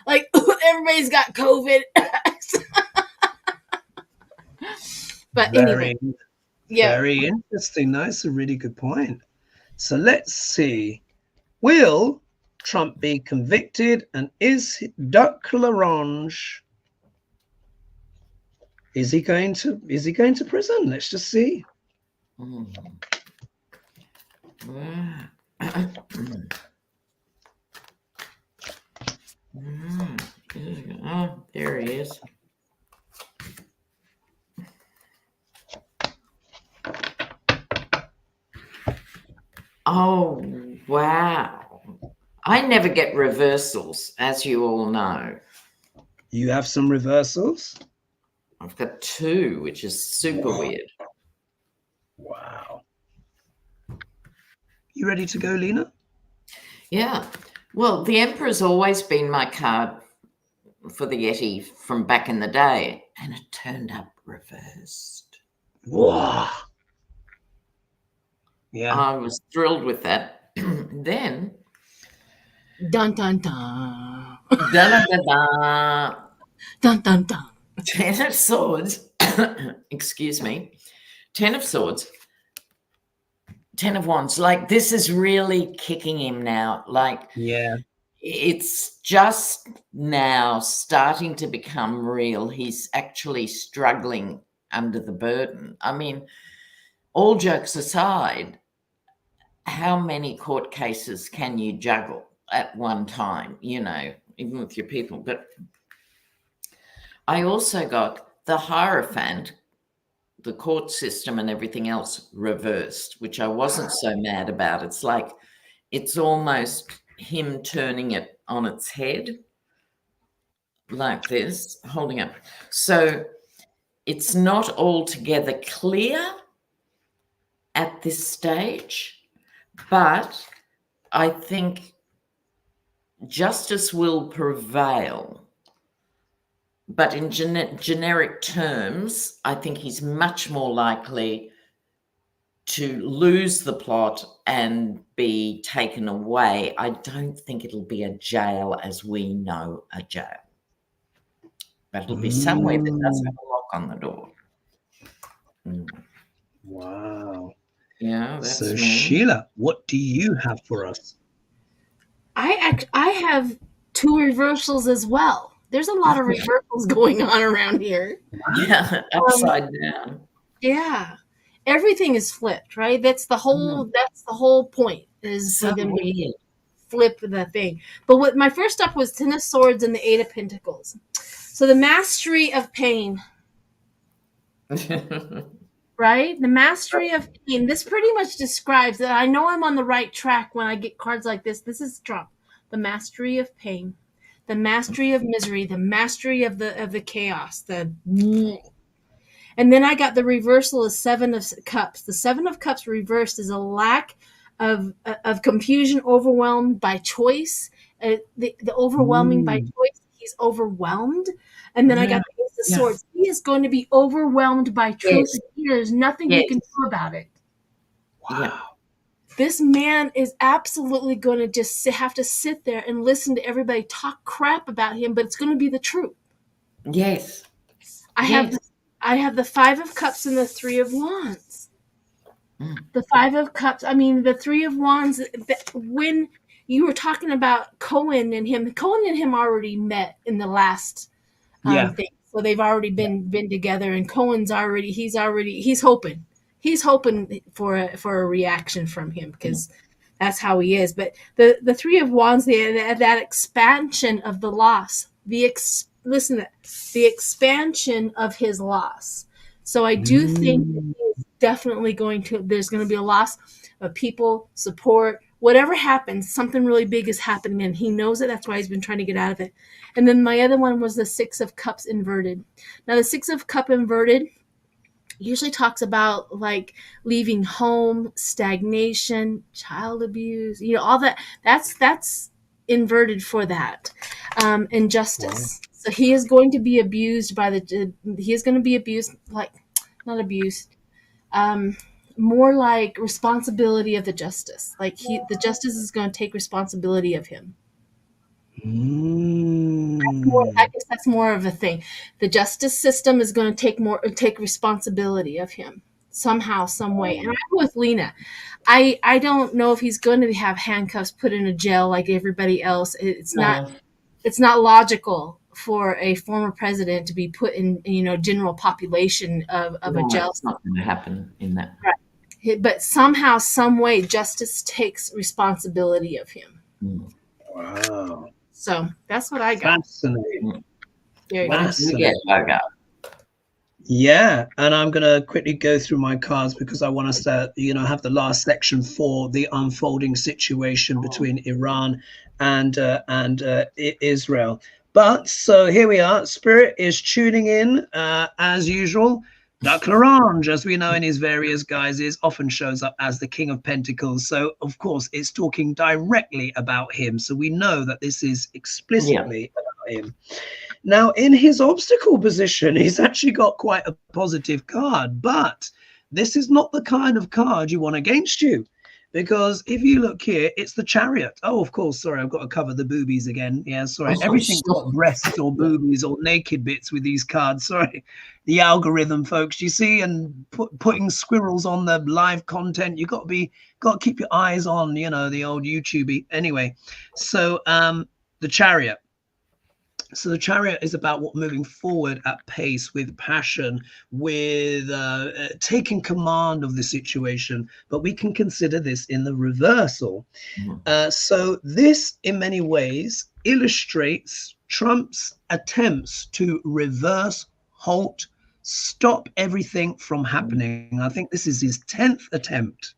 like everybody's got COVID. But anyway, yeah. Very interesting. That's a really good point. So let's see. Will Trump be convicted, and is Duck Larange, is he going to prison? Let's just see. Oh, there he is. Oh, wow. I never get reversals, as you all know. You have some reversals? I've got 2, which is super weird. Wow. You ready to go, Lena? Yeah. Well, the Emperor's always been my card for the Yeti from back in the day, and it turned up reversed. Wow. Yeah. I was thrilled with that. Then Dun dun dun. da da da. Dun dun dun. 10 of Swords. Excuse me. 10 of Swords. 10 of Wands. Like, this is really kicking him now. Like, Yeah. it's just now starting to become real. He's actually struggling under the burden. I mean, all jokes aside, how many court cases can you juggle at one time, you know, even with your people? But I also got the Hierophant, the court system and everything else reversed, which I wasn't so mad about. It's like, it's almost him turning it on its head like this, holding up. So it's not altogether clear at this stage, but I think justice will prevail. But in generic terms, I think he's much more likely to lose the plot and be taken away. I don't think it'll be a jail as we know a jail. But it'll be somewhere that doesn't have a lock on the door. Wow. Yeah, that's so me. Sheila, what do you have for us? I have 2 reversals as well. There's a lot of reversals going on around here. Yeah, upside down. Yeah. Everything is flipped, right? That's the whole point, is So even weird. flip the thing. But what my first up was 10 of Swords and the 8 of Pentacles. So the mastery of pain, right? The mastery of pain. This pretty much describes that I know I'm on the right track when I get cards like this. This is Trump. The mastery of pain, the mastery of misery, the mastery of the chaos, and then I got the reversal of 7 of Cups. The 7 of Cups reversed is a lack of confusion, overwhelmed by choice. The overwhelming by choice, he's overwhelmed. And then I got the Ace of Swords. He is going to be overwhelmed by truth. Yes. There's nothing he can do about it. Wow. Yeah. This man is absolutely going to just have to sit there and listen to everybody talk crap about him, but it's going to be the truth. Yes. I have the 5 of Cups and the 3 of Wands. The 5 of Cups, I mean, the 3 of Wands, when you were talking about Cohen and him already met in the last thing. So they've already been together, and Cohen's he's hoping for a reaction from him, because that's how he is. But the 3 of Wands, that expansion of the loss, the expansion of his loss. So I do think that he's definitely there's going to be a loss of people, support, whatever happens, something really big is happening, and he knows it. That's why he's been trying to get out of it. And then my other one was the 6 of Cups inverted. Now the 6 of Cup inverted usually talks about like leaving home, stagnation, child abuse, all that. That's inverted for that. Injustice. Wow. So he is going to be abused not abused, more like responsibility of the justice. Like the justice is going to take responsibility of him. I guess that's more of a thing. The justice system is going to take responsibility of him somehow, some way. And I'm with Lena. I don't know if he's going to have handcuffs, put in a jail like everybody else. It's not logical for a former president to be put in, general population of a jail. It's not going to happen in that. Right. But somehow, some way, justice takes responsibility of him. Wow. So that's what I got. Fascinating. Fascinating. Yeah, and I'm going to quickly go through my cards because I want us to, have the last section for the unfolding situation between Iran and Israel. But so here we are. Spirit is tuning in as usual. Jacques Larange, as we know in his various guises, often shows up as the King of Pentacles. So, of course, it's talking directly about him. So we know that this is explicitly about him. Now, in his obstacle position, he's actually got quite a positive card. But this is not the kind of card you want against you. Because if you look here, it's the Chariot. Oh, of course. Sorry, I've got to cover the boobies again. Yeah, sorry. Everything's got breasts or boobies or naked bits with these cards. Sorry. The algorithm, folks, you see, and putting squirrels on the live content. You got to keep your eyes on, the old YouTube. Anyway, so the Chariot. So the Chariot is about moving forward at pace, with passion, with taking command of the situation. But we can consider this in the reversal. So this, in many ways, illustrates Trump's attempts to reverse, halt, stop everything from happening. I think this is his 10th attempt.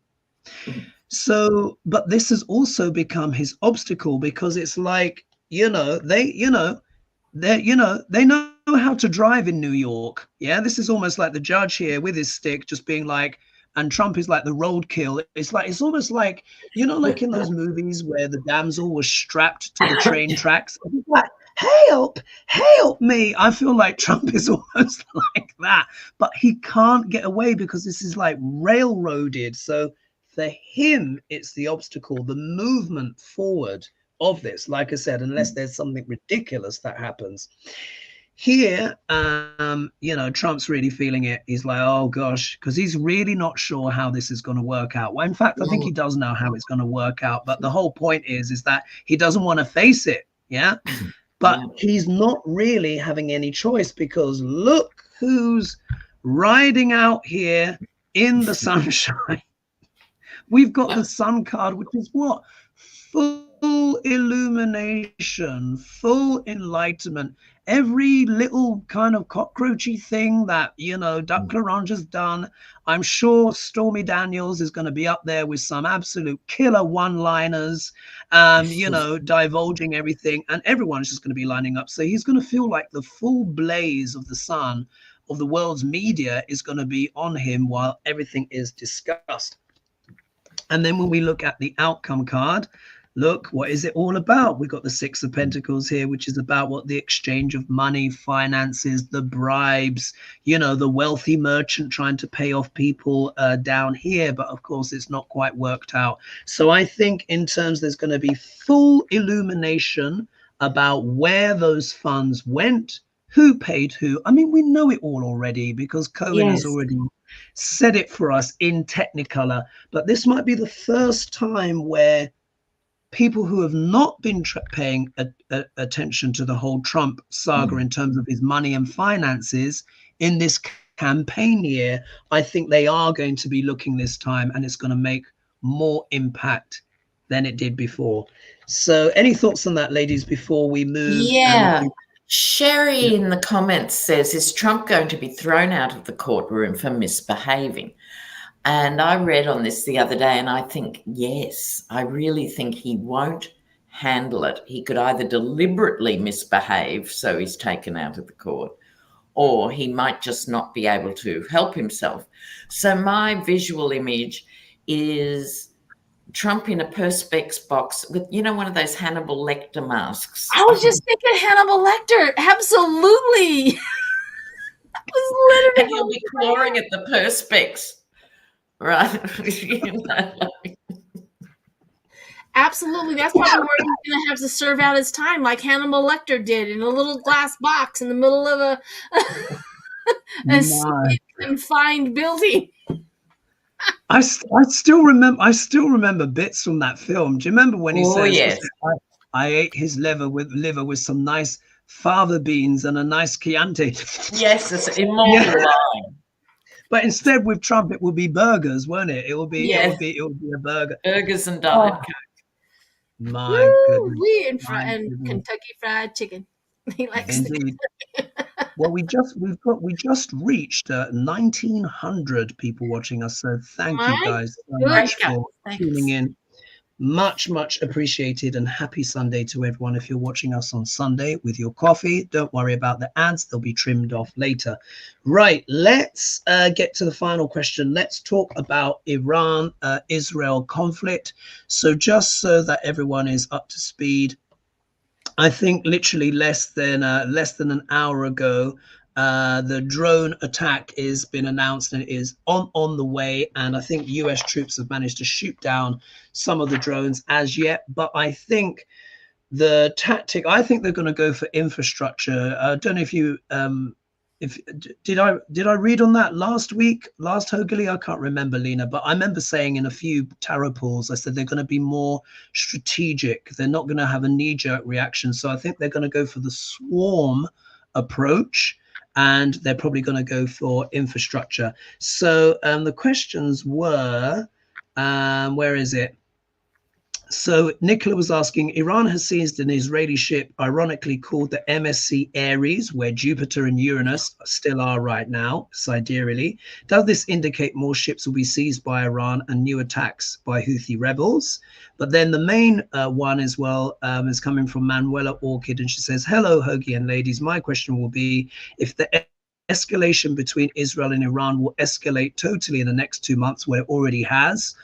So, but this has also become his obstacle because it's like, they know how to drive in New York. Yeah, this is almost like the judge here with his stick, just being like, and Trump is like the roadkill. It's almost like, like in those movies where the damsel was strapped to the train tracks. Like, help me. I feel like Trump is almost like that, but he can't get away because this is like railroaded. So for him, it's the obstacle, the movement forward of this, like I said, unless there's something ridiculous that happens here. Trump's really feeling it. He's like, oh gosh, because he's really not sure how this is going to work out. Well, in fact, I think he does know how it's going to work out, but the whole point is that he doesn't want to face it. But he's not really having any choice, because look who's riding out here in the sunshine. We've got the Sun card, which is what? Full illumination, full enlightenment. Every little kind of cockroachy thing that, Duck Larange has done, I'm sure Stormy Daniels is going to be up there with some absolute killer one-liners, divulging everything, and everyone's just going to be lining up. So he's going to feel like the full blaze of the sun of the world's media is going to be on him while everything is discussed. And then when we look at the outcome card, look, what is it all about? We've got the Six of Pentacles here, which is about what the exchange of money, finances, the bribes, the wealthy merchant trying to pay off people down here. But of course, it's not quite worked out. So I think in terms, there's going to be full illumination about where those funds went, who paid who. I mean, we know it all already because Cohen has already said it for us in Technicolor. But this might be the first time where people who have not been paying attention to the whole Trump saga in terms of his money and finances in this campaign year, I think they are going to be looking this time, and it's going to make more impact than it did before. So any thoughts on that, ladies, before we move? Sherry in the comments says, is Trump going to be thrown out of the courtroom for misbehaving? And I read on this the other day, and I think, yes, I really think he won't handle it. He could either deliberately misbehave, so he's taken out of the court, or he might just not be able to help himself. So my visual image is Trump in a Perspex box with, one of those Hannibal Lecter masks. I was just thinking Hannibal Lecter. Absolutely. And he'll be clawing at the Perspex. right? Like, Absolutely. That's probably where he's going to have to serve out his time, like Hannibal Lecter did, in a little glass box in the middle of a confined building. I still remember bits from that film. Do you remember when he says, yes. I ate his liver with some nice fava beans and a nice Chianti. Yes, it's an immortal line. But instead, with Trump, it would be burgers, won't it? It would be a burger. Burgers and Diet Coke. My goodness. And Kentucky Fried Chicken. He likes Indeed. Well, we just reached 1,900 people watching us, so thank you guys so much for tuning in. Much appreciated, and happy Sunday to everyone. If you're watching us on Sunday with your coffee, don't worry about the ads, they'll be trimmed off later. Right, let's get to the final question. Let's talk about Iran Israel conflict. So just so that everyone is up to speed, I think literally less than an hour ago, the drone attack has been announced and it is on the way. And I think US troops have managed to shoot down some of the drones as yet. But I think the tactic, I think they're going to go for infrastructure. I don't know if you did I read on that last HoGale? I can't remember, Lena, but I remember saying in a few tarot pools, I said they're going to be more strategic. They're not going to have a knee-jerk reaction. So I think they're going to go for the swarm approach, and they're probably going to go for infrastructure. So the questions were, where is it? So Nicola was asking, Iran has seized an Israeli ship, ironically called the MSC Aries, where Jupiter and Uranus still are right now, sidereally. Does this indicate more ships will be seized by Iran and new attacks by Houthi rebels? But then the main one as well is coming from Manuela Orchid, and she says, hello, Hoagie and ladies. My question will be, if the escalation between Israel and Iran will escalate totally in the next 2 months, where it already has,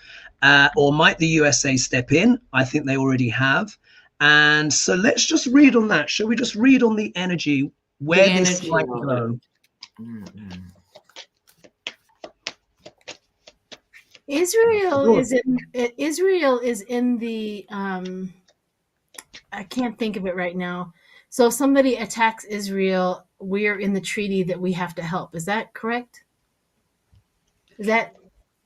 or might the USA step in? I think they already have. And so let's just read on that. Shall we just read on the energy, where this might go? Israel is in the I can't think of it right now. So if somebody attacks Israel, we're in the treaty that we have to help. Is that correct? Is that?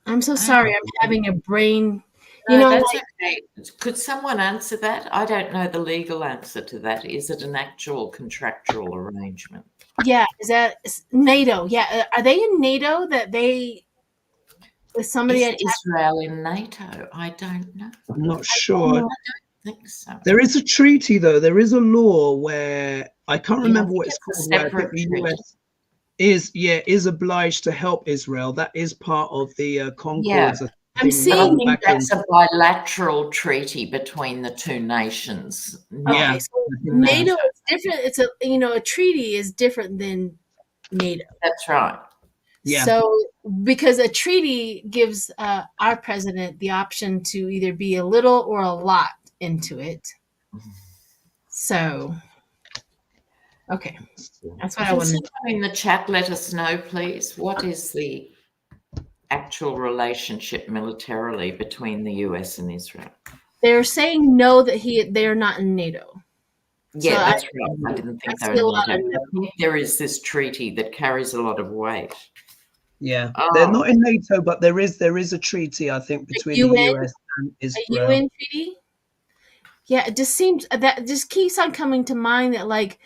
I'm so sorry. I'm having a brain. That's okay. Could someone answer that? I don't know the legal answer to that. Is it an actual contractual arrangement? Yeah. Is that NATO? Yeah. Are they in NATO? Is Israel in NATO? I don't know. I'm not sure. I don't think so. There is a treaty, though. There is a law where I can't remember what it's called. Where I think the US is obliged to help Israel. That is part of the Concords. Yeah. I'm seeing that's a bilateral treaty between the two nations. Okay, so NATO is different. It's a treaty is different than NATO. That's right. Yeah. So because a treaty gives our president the option to either be a little or a lot into it. So, okay, that's what I wanted. In the chat, let us know, please. What is the actual relationship militarily between the US and Israel? They're saying no, that they're not in NATO. Yeah, so that's right. I didn't think they were in NATO. I think there is this treaty that carries a lot of weight. Yeah, they're not in NATO, but there is a treaty, I think, between the US and Israel. A UN treaty? Yeah, it just seems that just keeps on coming to mind that, like,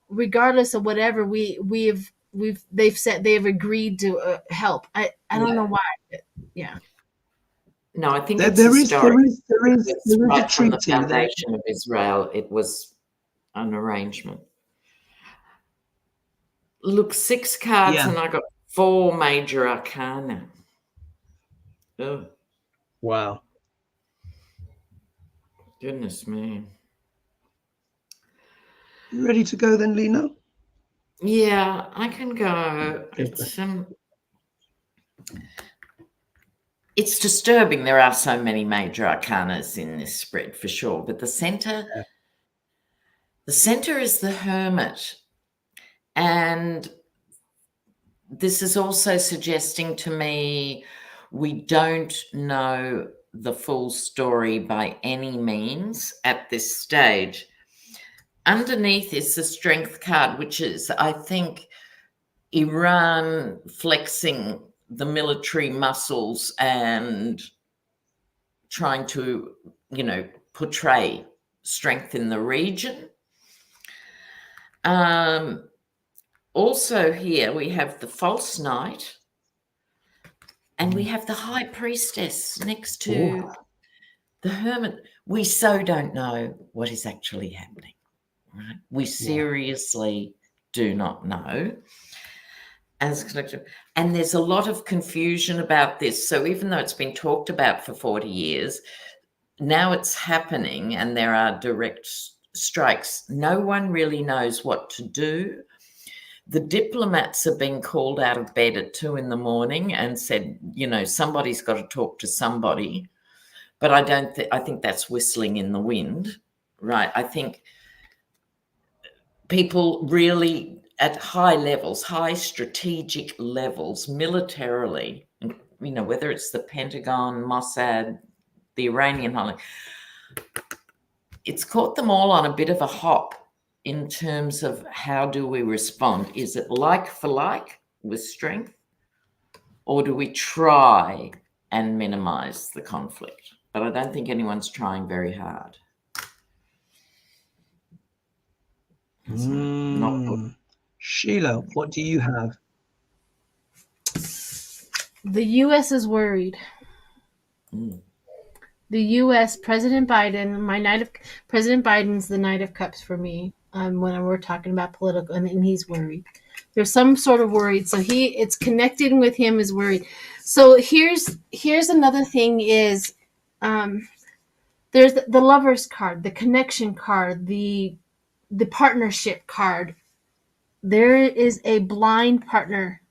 regardless of whatever they've said, they've agreed to help. I don't know why. Yeah. No, I think there is a right treaty. From the foundation of Israel, it was an arrangement. Look, 6 cards, and I got 4 major arcana. Oh. Wow. Goodness me. You ready to go then, Lena? Yeah, I can go. It's disturbing. There are so many major arcanas in this spread for sure, but the center is the Hermit. And this is also suggesting to me we don't know the full story by any means at this stage. Underneath is the Strength card, which is, I think, Iran flexing the military muscles and trying to, you know, portray strength in the region. Also here we have the False Knight, and we have the High Priestess next to the Hermit. We so don't know what is actually happening, right? We seriously do not know. And there's a lot of confusion about this. So even though it's been talked about for 40 years, now it's happening and there are direct strikes. No one really knows what to do. The diplomats have been called out of bed at 2 a.m. and said, you know, somebody's got to talk to somebody. But I think that's whistling in the wind, right? I think people really at high levels, high strategic levels, militarily, you know, whether it's the Pentagon, Mossad, the Iranian, it's caught them all on a bit of a hop in terms of how do we respond? Is it like for like with strength, or do we try and minimize the conflict? But I don't think anyone's trying very hard. Not good. Sheila, what do you have? The U.S. is worried. The U.S. President Biden, President Biden's the Knight of Cups for me. When we're talking about political, and he's worried. There's some sort of worried. So it's connecting with him is worried. So here's another thing is, there's the Lover's card, the connection card, the partnership card. There is a blind partner.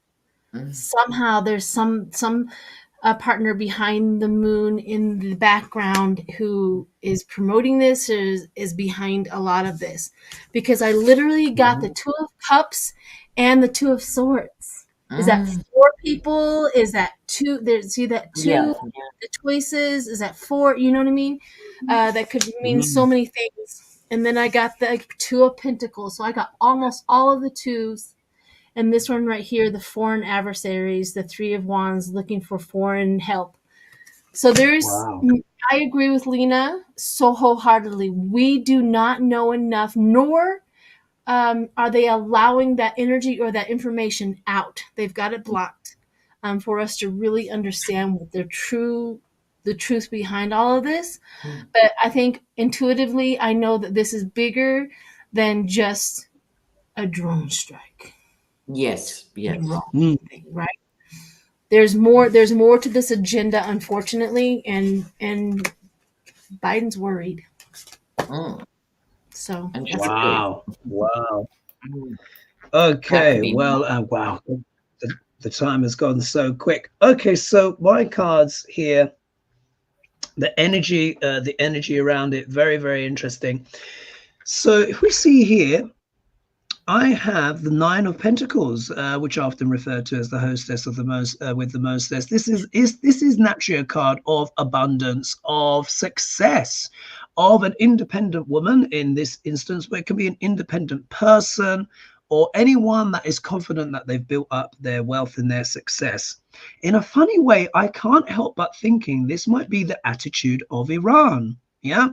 Somehow there's some partner behind the moon in the background who is promoting this, or is behind a lot of this, because I literally got the Two of Cups and the Two of Swords. Is that 4 people? Is that 2? There's see that 2 the choices. Is that 4? You know what I mean? That could mean so many things. And then I got the Two of Pentacles. So I got almost all of the 2s. And this one right here, the foreign adversaries, the 3 of Wands looking for foreign help. So I agree with Lena so wholeheartedly. We do not know enough, nor are they allowing that energy or that information out. They've got it blocked for us to really understand what the truth behind all of this. But I think intuitively, I know that this is bigger than just a drone strike. Yes. Right. There's more to this agenda, unfortunately, and Biden's worried. So wow. Okay, well, wow, the time has gone so quick. Okay, so my cards here, the energy around it, very, very interesting. So if we see here, I have the 9 of Pentacles, which I often refer to as the hostess of the most, with the mostess. This is naturally a card of abundance, of success, of an independent woman in this instance, but it can be an independent person or anyone that is confident that they've built up their wealth and their success. In a funny way, I can't help but thinking this might be the attitude of Iran. Yeah,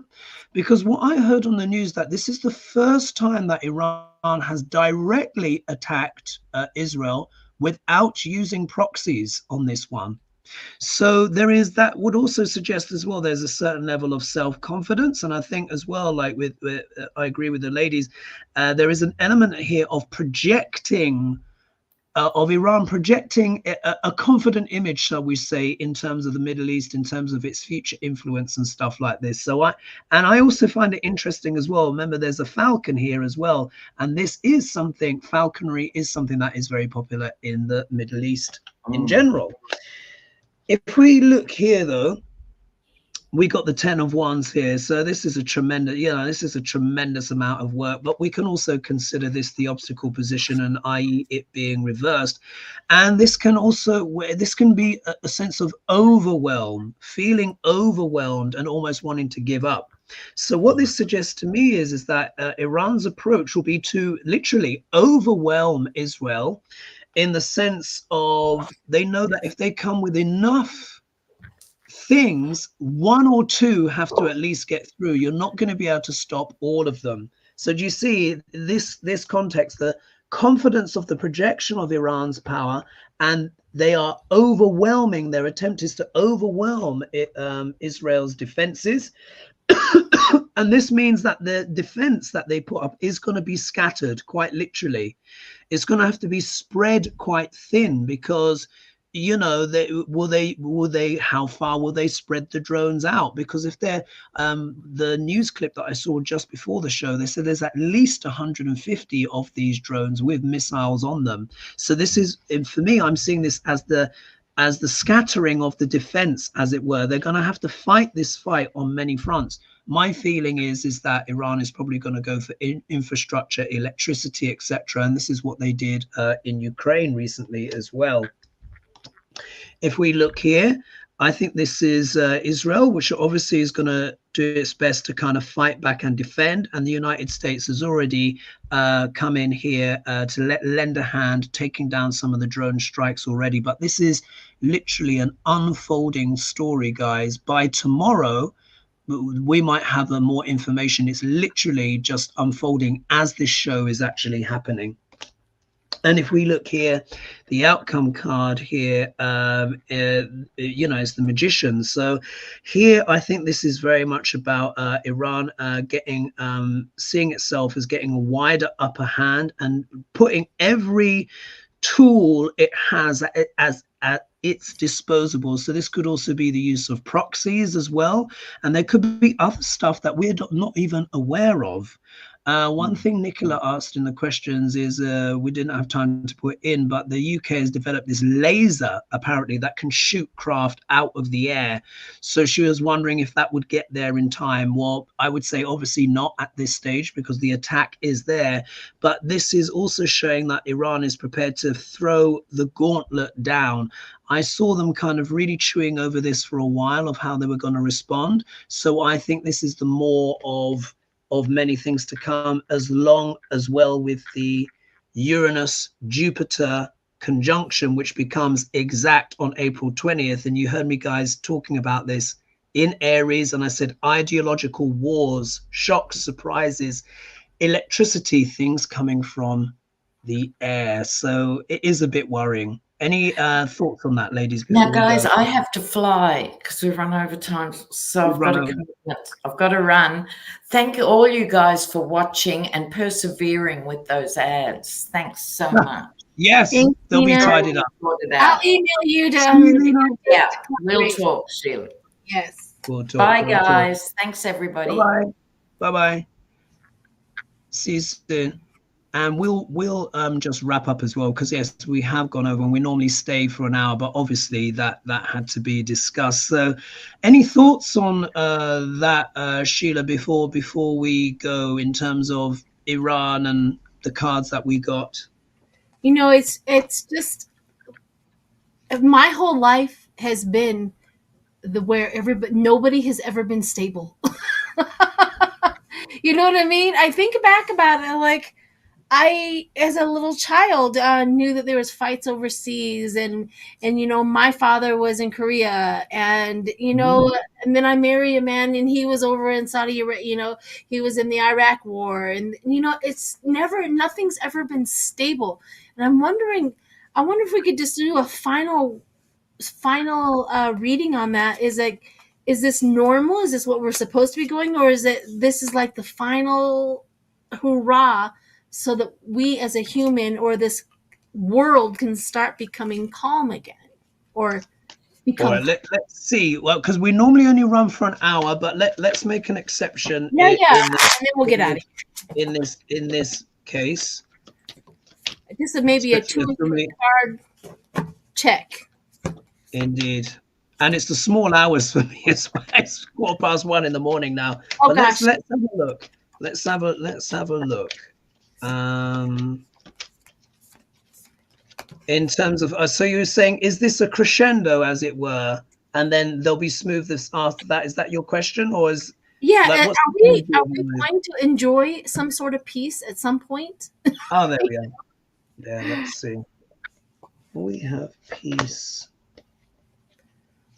because what I heard on the news that this is the first time that Iran has directly attacked Israel without using proxies on this one. So there is, that would also suggest as well, there's a certain level of self-confidence. And I think as well, like with I agree with the ladies, there is an element here of projecting of Iran projecting a confident image, shall we say, in terms of the Middle East, in terms of its future influence and stuff like this. So I also find it interesting as well. Remember, there's a falcon here as well. And this is something, falconry is something that is very popular in the Middle East in general. If we look here, though, we got the 10 of Wands here. So this is a tremendous, this is a tremendous amount of work, but we can also consider this the obstacle position, and i.e. it being reversed. And this can also, this can be a sense of overwhelm, feeling overwhelmed and almost wanting to give up. So what this suggests to me is that Iran's approach will be to literally overwhelm Israel, in the sense of they know that if they come with enough things, one or two have to at least get through. You're not going to be able to stop all of them. So do you see this context, the confidence of the projection of Iran's power, and they are overwhelming. Their attempt is to overwhelm Israel's defenses. And this means that the defense that they put up is going to be scattered, quite literally. It's going to have to be spread quite thin, because how far will they spread the drones out? Because if they're the news clip that I saw just before the show, they said there's at least 150 of these drones with missiles on them. So this is, for me, I'm seeing this as the scattering of the defense, as it were. They're going to have to fight this fight on many fronts. My feeling is that Iran is probably going to go for infrastructure, electricity, etc. And this is what they did in Ukraine recently as well. If we look here, I think this is Israel, which obviously is going to do its best to kind of fight back and defend. And the United States has already come in here to lend a hand, taking down some of the drone strikes already. But this is literally an unfolding story, guys. By tomorrow, we might have more information. It's literally just unfolding as this show is actually happening. And if we look here, the outcome card here, it's the Magician. So here, I think this is very much about Iran seeing itself as getting a wider upper hand and putting every tool it has at its disposable. So this could also be the use of proxies as well. And there could be other stuff that we're not even aware of. One thing Nicola asked in the questions is, we didn't have time to put in, but the UK has developed this laser, apparently, that can shoot craft out of the air. So she was wondering if that would get there in time. Well, I would say obviously not at this stage, because the attack is there. But this is also showing that Iran is prepared to throw the gauntlet down. I saw them kind of really chewing over this for a while, of how they were going to respond. So I think this is the more of many things to come, as long as well with the Uranus-Jupiter conjunction, which becomes exact on April 20th. And you heard me guys talking about this in Aries, and I said ideological wars, shocks, surprises, electricity, things coming from the air. So it is a bit worrying. Any thoughts on that, ladies? Now, guys, I have to fly because we've run over time, so I've got to run. Thank all you guys for watching and persevering with those ads. Thanks so much. Yes, they'll be tidied up. I'll email you to. Yeah, we'll talk, Sheila. Yes. We'll talk. Bye, guys. Thanks, everybody. Bye. Bye. See you soon. And we'll just wrap up as well, because yes, we have gone over, and we normally stay for an hour, but obviously that had to be discussed. So any thoughts on that, Sheila, before we go, in terms of Iran and the cards that we got? It's just, my whole life has been where nobody has ever been stable. You know what I mean? I think back about it, like, I, as a little child, knew that there was fights overseas, and my father was in Korea, and and then I married a man, and he was over in Saudi Arabia. He was in the Iraq War, and nothing's ever been stable. And I wonder if we could just do a final reading on that. Is this normal? Is this what we're supposed to be going, or this is like the final hurrah, so that we as a human, or this world, can start becoming calm again, or become. All right, let's see. Well, because we normally only run for an hour, but let's make an exception. And then we'll get out of here. In this case, this is maybe a 2 card check. Indeed. And it's the small hours for me. It's 1:15 in the morning now. Oh, but gosh. let's have a look. Let's have a look. In terms of, so you were saying, is this a crescendo, as it were, and then there'll be smoothness after that? Is that your question, or is Yeah, what's are we going to enjoy some sort of peace at some point? Oh, there we are. Yeah, let's see. We have peace.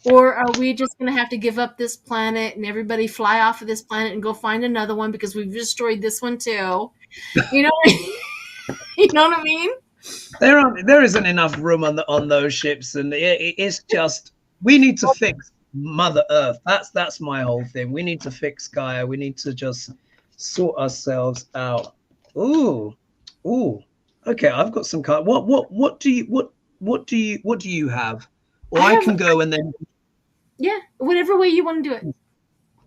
Or are we just going to have to give up this planet and everybody fly off of this planet and go find another one because we've destroyed this one too? You know, you know what I mean? There isn't enough room on those ships, and it's just, we need to fix Mother Earth. That's my whole thing. We need to fix Gaia. We need to just sort ourselves out. Ooh. Okay, I've got some cards. What do you have? Or I can go and then. Yeah, whatever way you want to do it.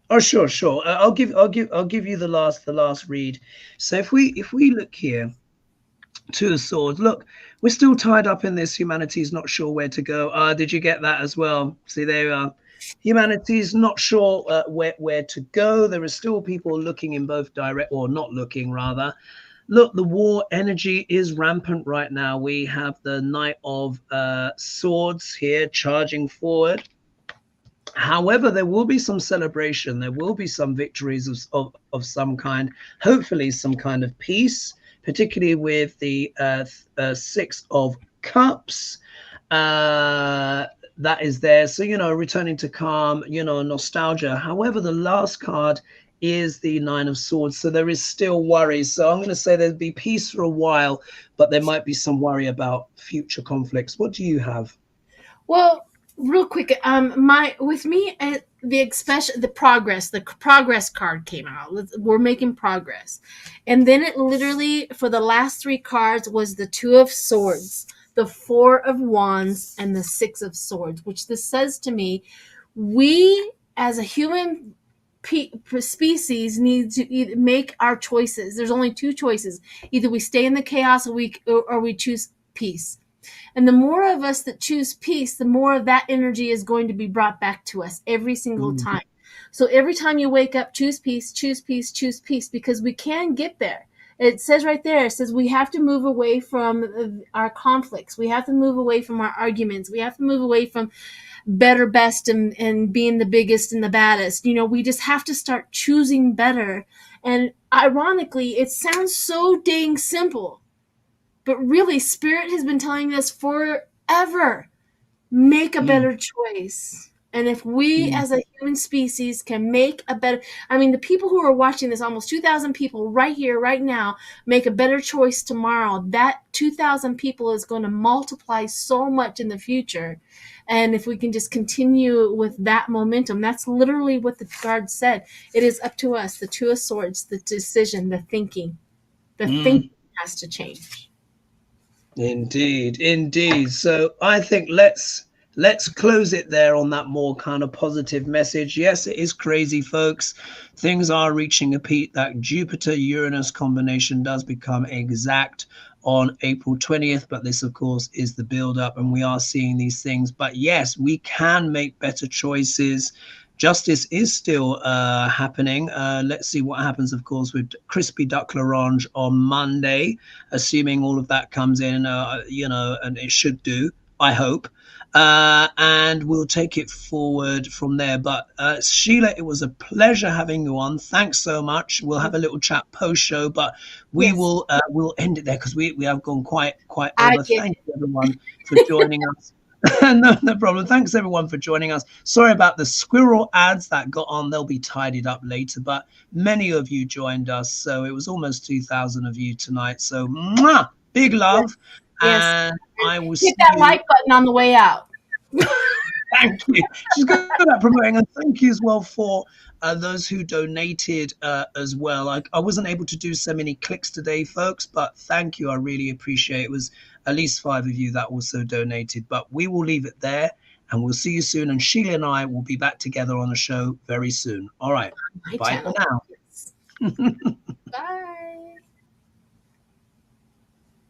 Oh, sure. I'll give you the last read. So if we look here, Two of Swords. Look, we're still tied up in this. Humanity's not sure where to go. Did you get that as well? See, there you are. Humanity's not sure where to go. There are still people looking in both or not looking rather. Look, the war energy is rampant right now. We have the Knight of Swords here charging forward. However, there will be some celebration. There will be some victories of some kind. Hopefully, some kind of peace, particularly with the Six of Cups. That is there. So, returning to calm, nostalgia. However, the last card is the Nine of Swords. So there is still worry. So I'm going to say there'll be peace for a while, but there might be some worry about future conflicts. What do you have? Well, real quick, with me, the progress card came out. We're making progress. And then it literally, for the last three cards, was the Two of Swords, the Four of Wands, and the Six of Swords, which this says to me, we as a human species need to either make our choices. There's only two choices. Either we stay in the chaos or we choose peace. And the more of us that choose peace, the more of that energy is going to be brought back to us every single time. So every time you wake up, choose peace, choose peace, choose peace, because we can get there. It says right there, it says we have to move away from our conflicts. We have to move away from our arguments. We have to move away from better, best, and being the biggest and the baddest. We just have to start choosing better. And ironically, it sounds so dang simple. But really, Spirit has been telling us forever, make a better choice. And if we as a human species can make a better, the people who are watching this, almost 2,000 people right here, right now, make a better choice tomorrow, that 2,000 people is going to multiply so much in the future. And if we can just continue with that momentum, that's literally what the card said. It is up to us, the Two of Swords, the decision, the thinking. The thinking has to change. Indeed. So I think let's close it there on that more kind of positive message. Yes, it is crazy, folks. Things are reaching a peak. That Jupiter-Uranus combination does become exact on April 20th. But this, of course, is the build-up, and we are seeing these things. But yes, we can make better choices. Justice is still happening. Let's see what happens, of course, with Crispy Duck L'Orange on Monday, assuming all of that comes in, and it should do, I hope. And we'll take it forward from there. But Sheila, it was a pleasure having you on. Thanks so much. We'll have a little chat post-show, but we'll end it there because we have gone quite over. Thank you, everyone, for joining us. No problem. Thanks everyone for joining us. Sorry about the squirrel ads that got on. They'll be tidied up later, but many of you joined us, so it was almost 2,000 of you tonight. So big love. Yes. And I will hit that like button on the way out. Thank you. She's good at promoting, and thank you as well for those who donated as well. I wasn't able to do so many clicks today, folks, but thank you. I really appreciate it. It was at least 5 of you that also donated, but we will leave it there and we'll see you soon. And Sheila and I will be back together on a show very soon. All right. Bye for now.